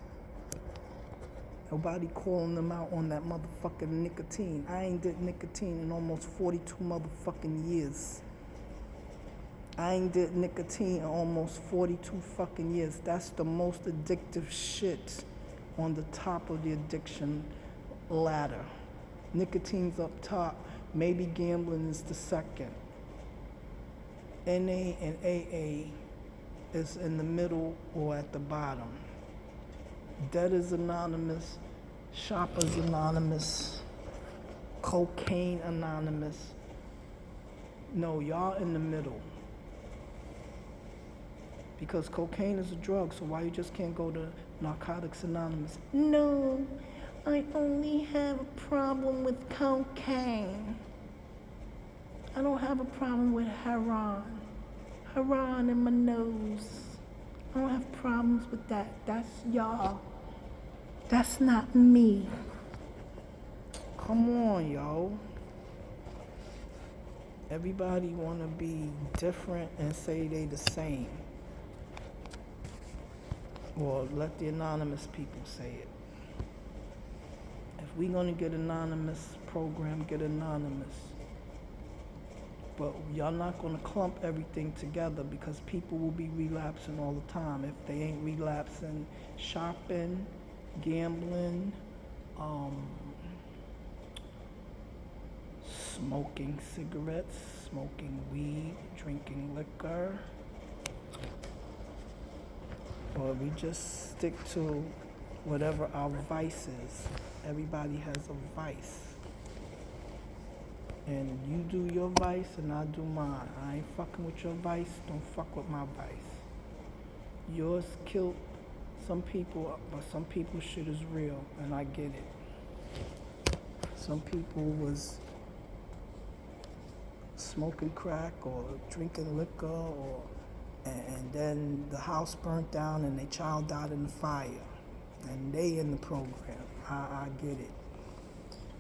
Nobody calling them out on that motherfucking nicotine. I ain't did nicotine in almost 42 motherfucking years. I ain't did nicotine in almost 42 fucking years. That's the most addictive shit on the top of the addiction ladder. Nicotine's up top. Maybe gambling is the second. NA and AA is in the middle or at the bottom. Debtors Anonymous, Shoppers Anonymous, Cocaine Anonymous. No, y'all in the middle. Because cocaine is a drug, so why you just can't go to Narcotics Anonymous? No, I only have a problem with cocaine. I don't have a problem with heroin. Heroin in my nose. I don't have problems with that. That's y'all. That's not me. Come on, yo. Everybody wanna be different and say they the same. Or let the anonymous people say it. If we gonna get anonymous program, get anonymous. But y'all not gonna clump everything together because people will be relapsing all the time. If they ain't relapsing, shopping, gambling, smoking cigarettes, smoking weed, drinking liquor. Or we just stick to whatever our vice is. Everybody has a vice. And you do your vice and I do mine. I ain't fucking with your vice, don't fuck with my vice. Yours killed some people, but some people's shit is real, and I get it. Some people was smoking crack or drinking liquor or and then the house burnt down and their child died in the fire. And they in the program. I get it.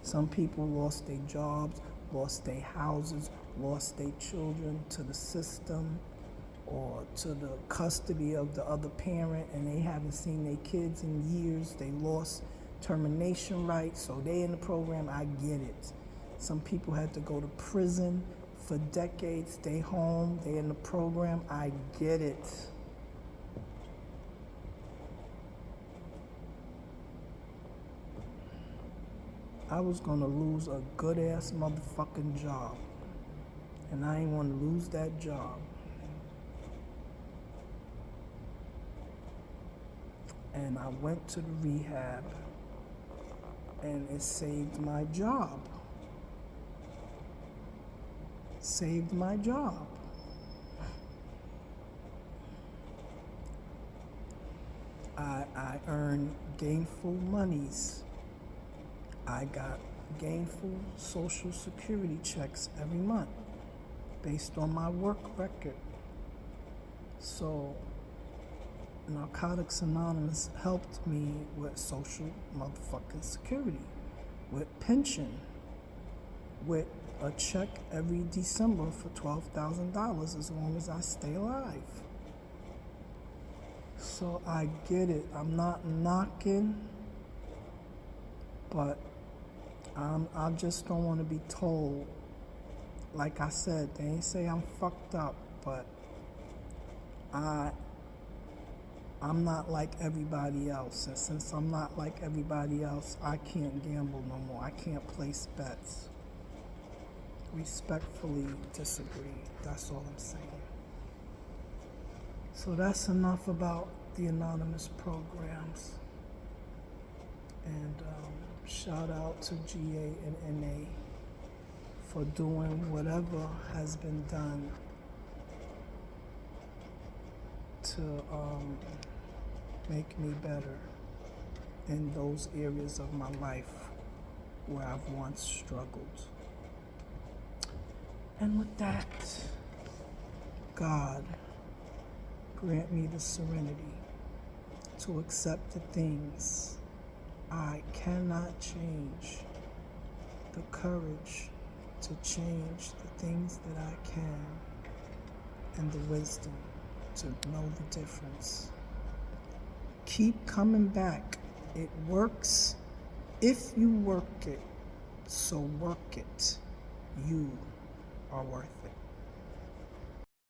Some people lost their jobs, lost their houses, lost their children to the system or to the custody of the other parent, and they haven't seen their kids in years. They lost termination rights, so they in the program. I get it. Some people had to go to prison for decades, stay home, they in the program. I get it. I was gonna lose a good ass motherfucking job, and I ain't wanna lose that job. And I went to the rehab, and it saved my job. Saved my job. I earned gainful monies. I got gainful Social Security checks every month based on my work record. So Narcotics Anonymous helped me with Social motherfucking Security, with pension, with a check every December for $12,000 as long as I stay alive. So I get it. I'm not knocking, but I just don't want to be told. Like I said, they ain't say I'm fucked up, but I'm not like everybody else. And since I'm not like everybody else, I can't gamble no more. I can't place bets. Respectfully disagree. That's all I'm saying. So that's enough about the anonymous programs. And shout out to GA and NA for doing whatever has been done to make me better in those areas of my life where I've once struggled. And with that, God, grant me the serenity to accept the things I cannot change, the courage to change the things that I can, and the wisdom to know the difference. Keep coming back. It works if you work it, so work it. You are worth it.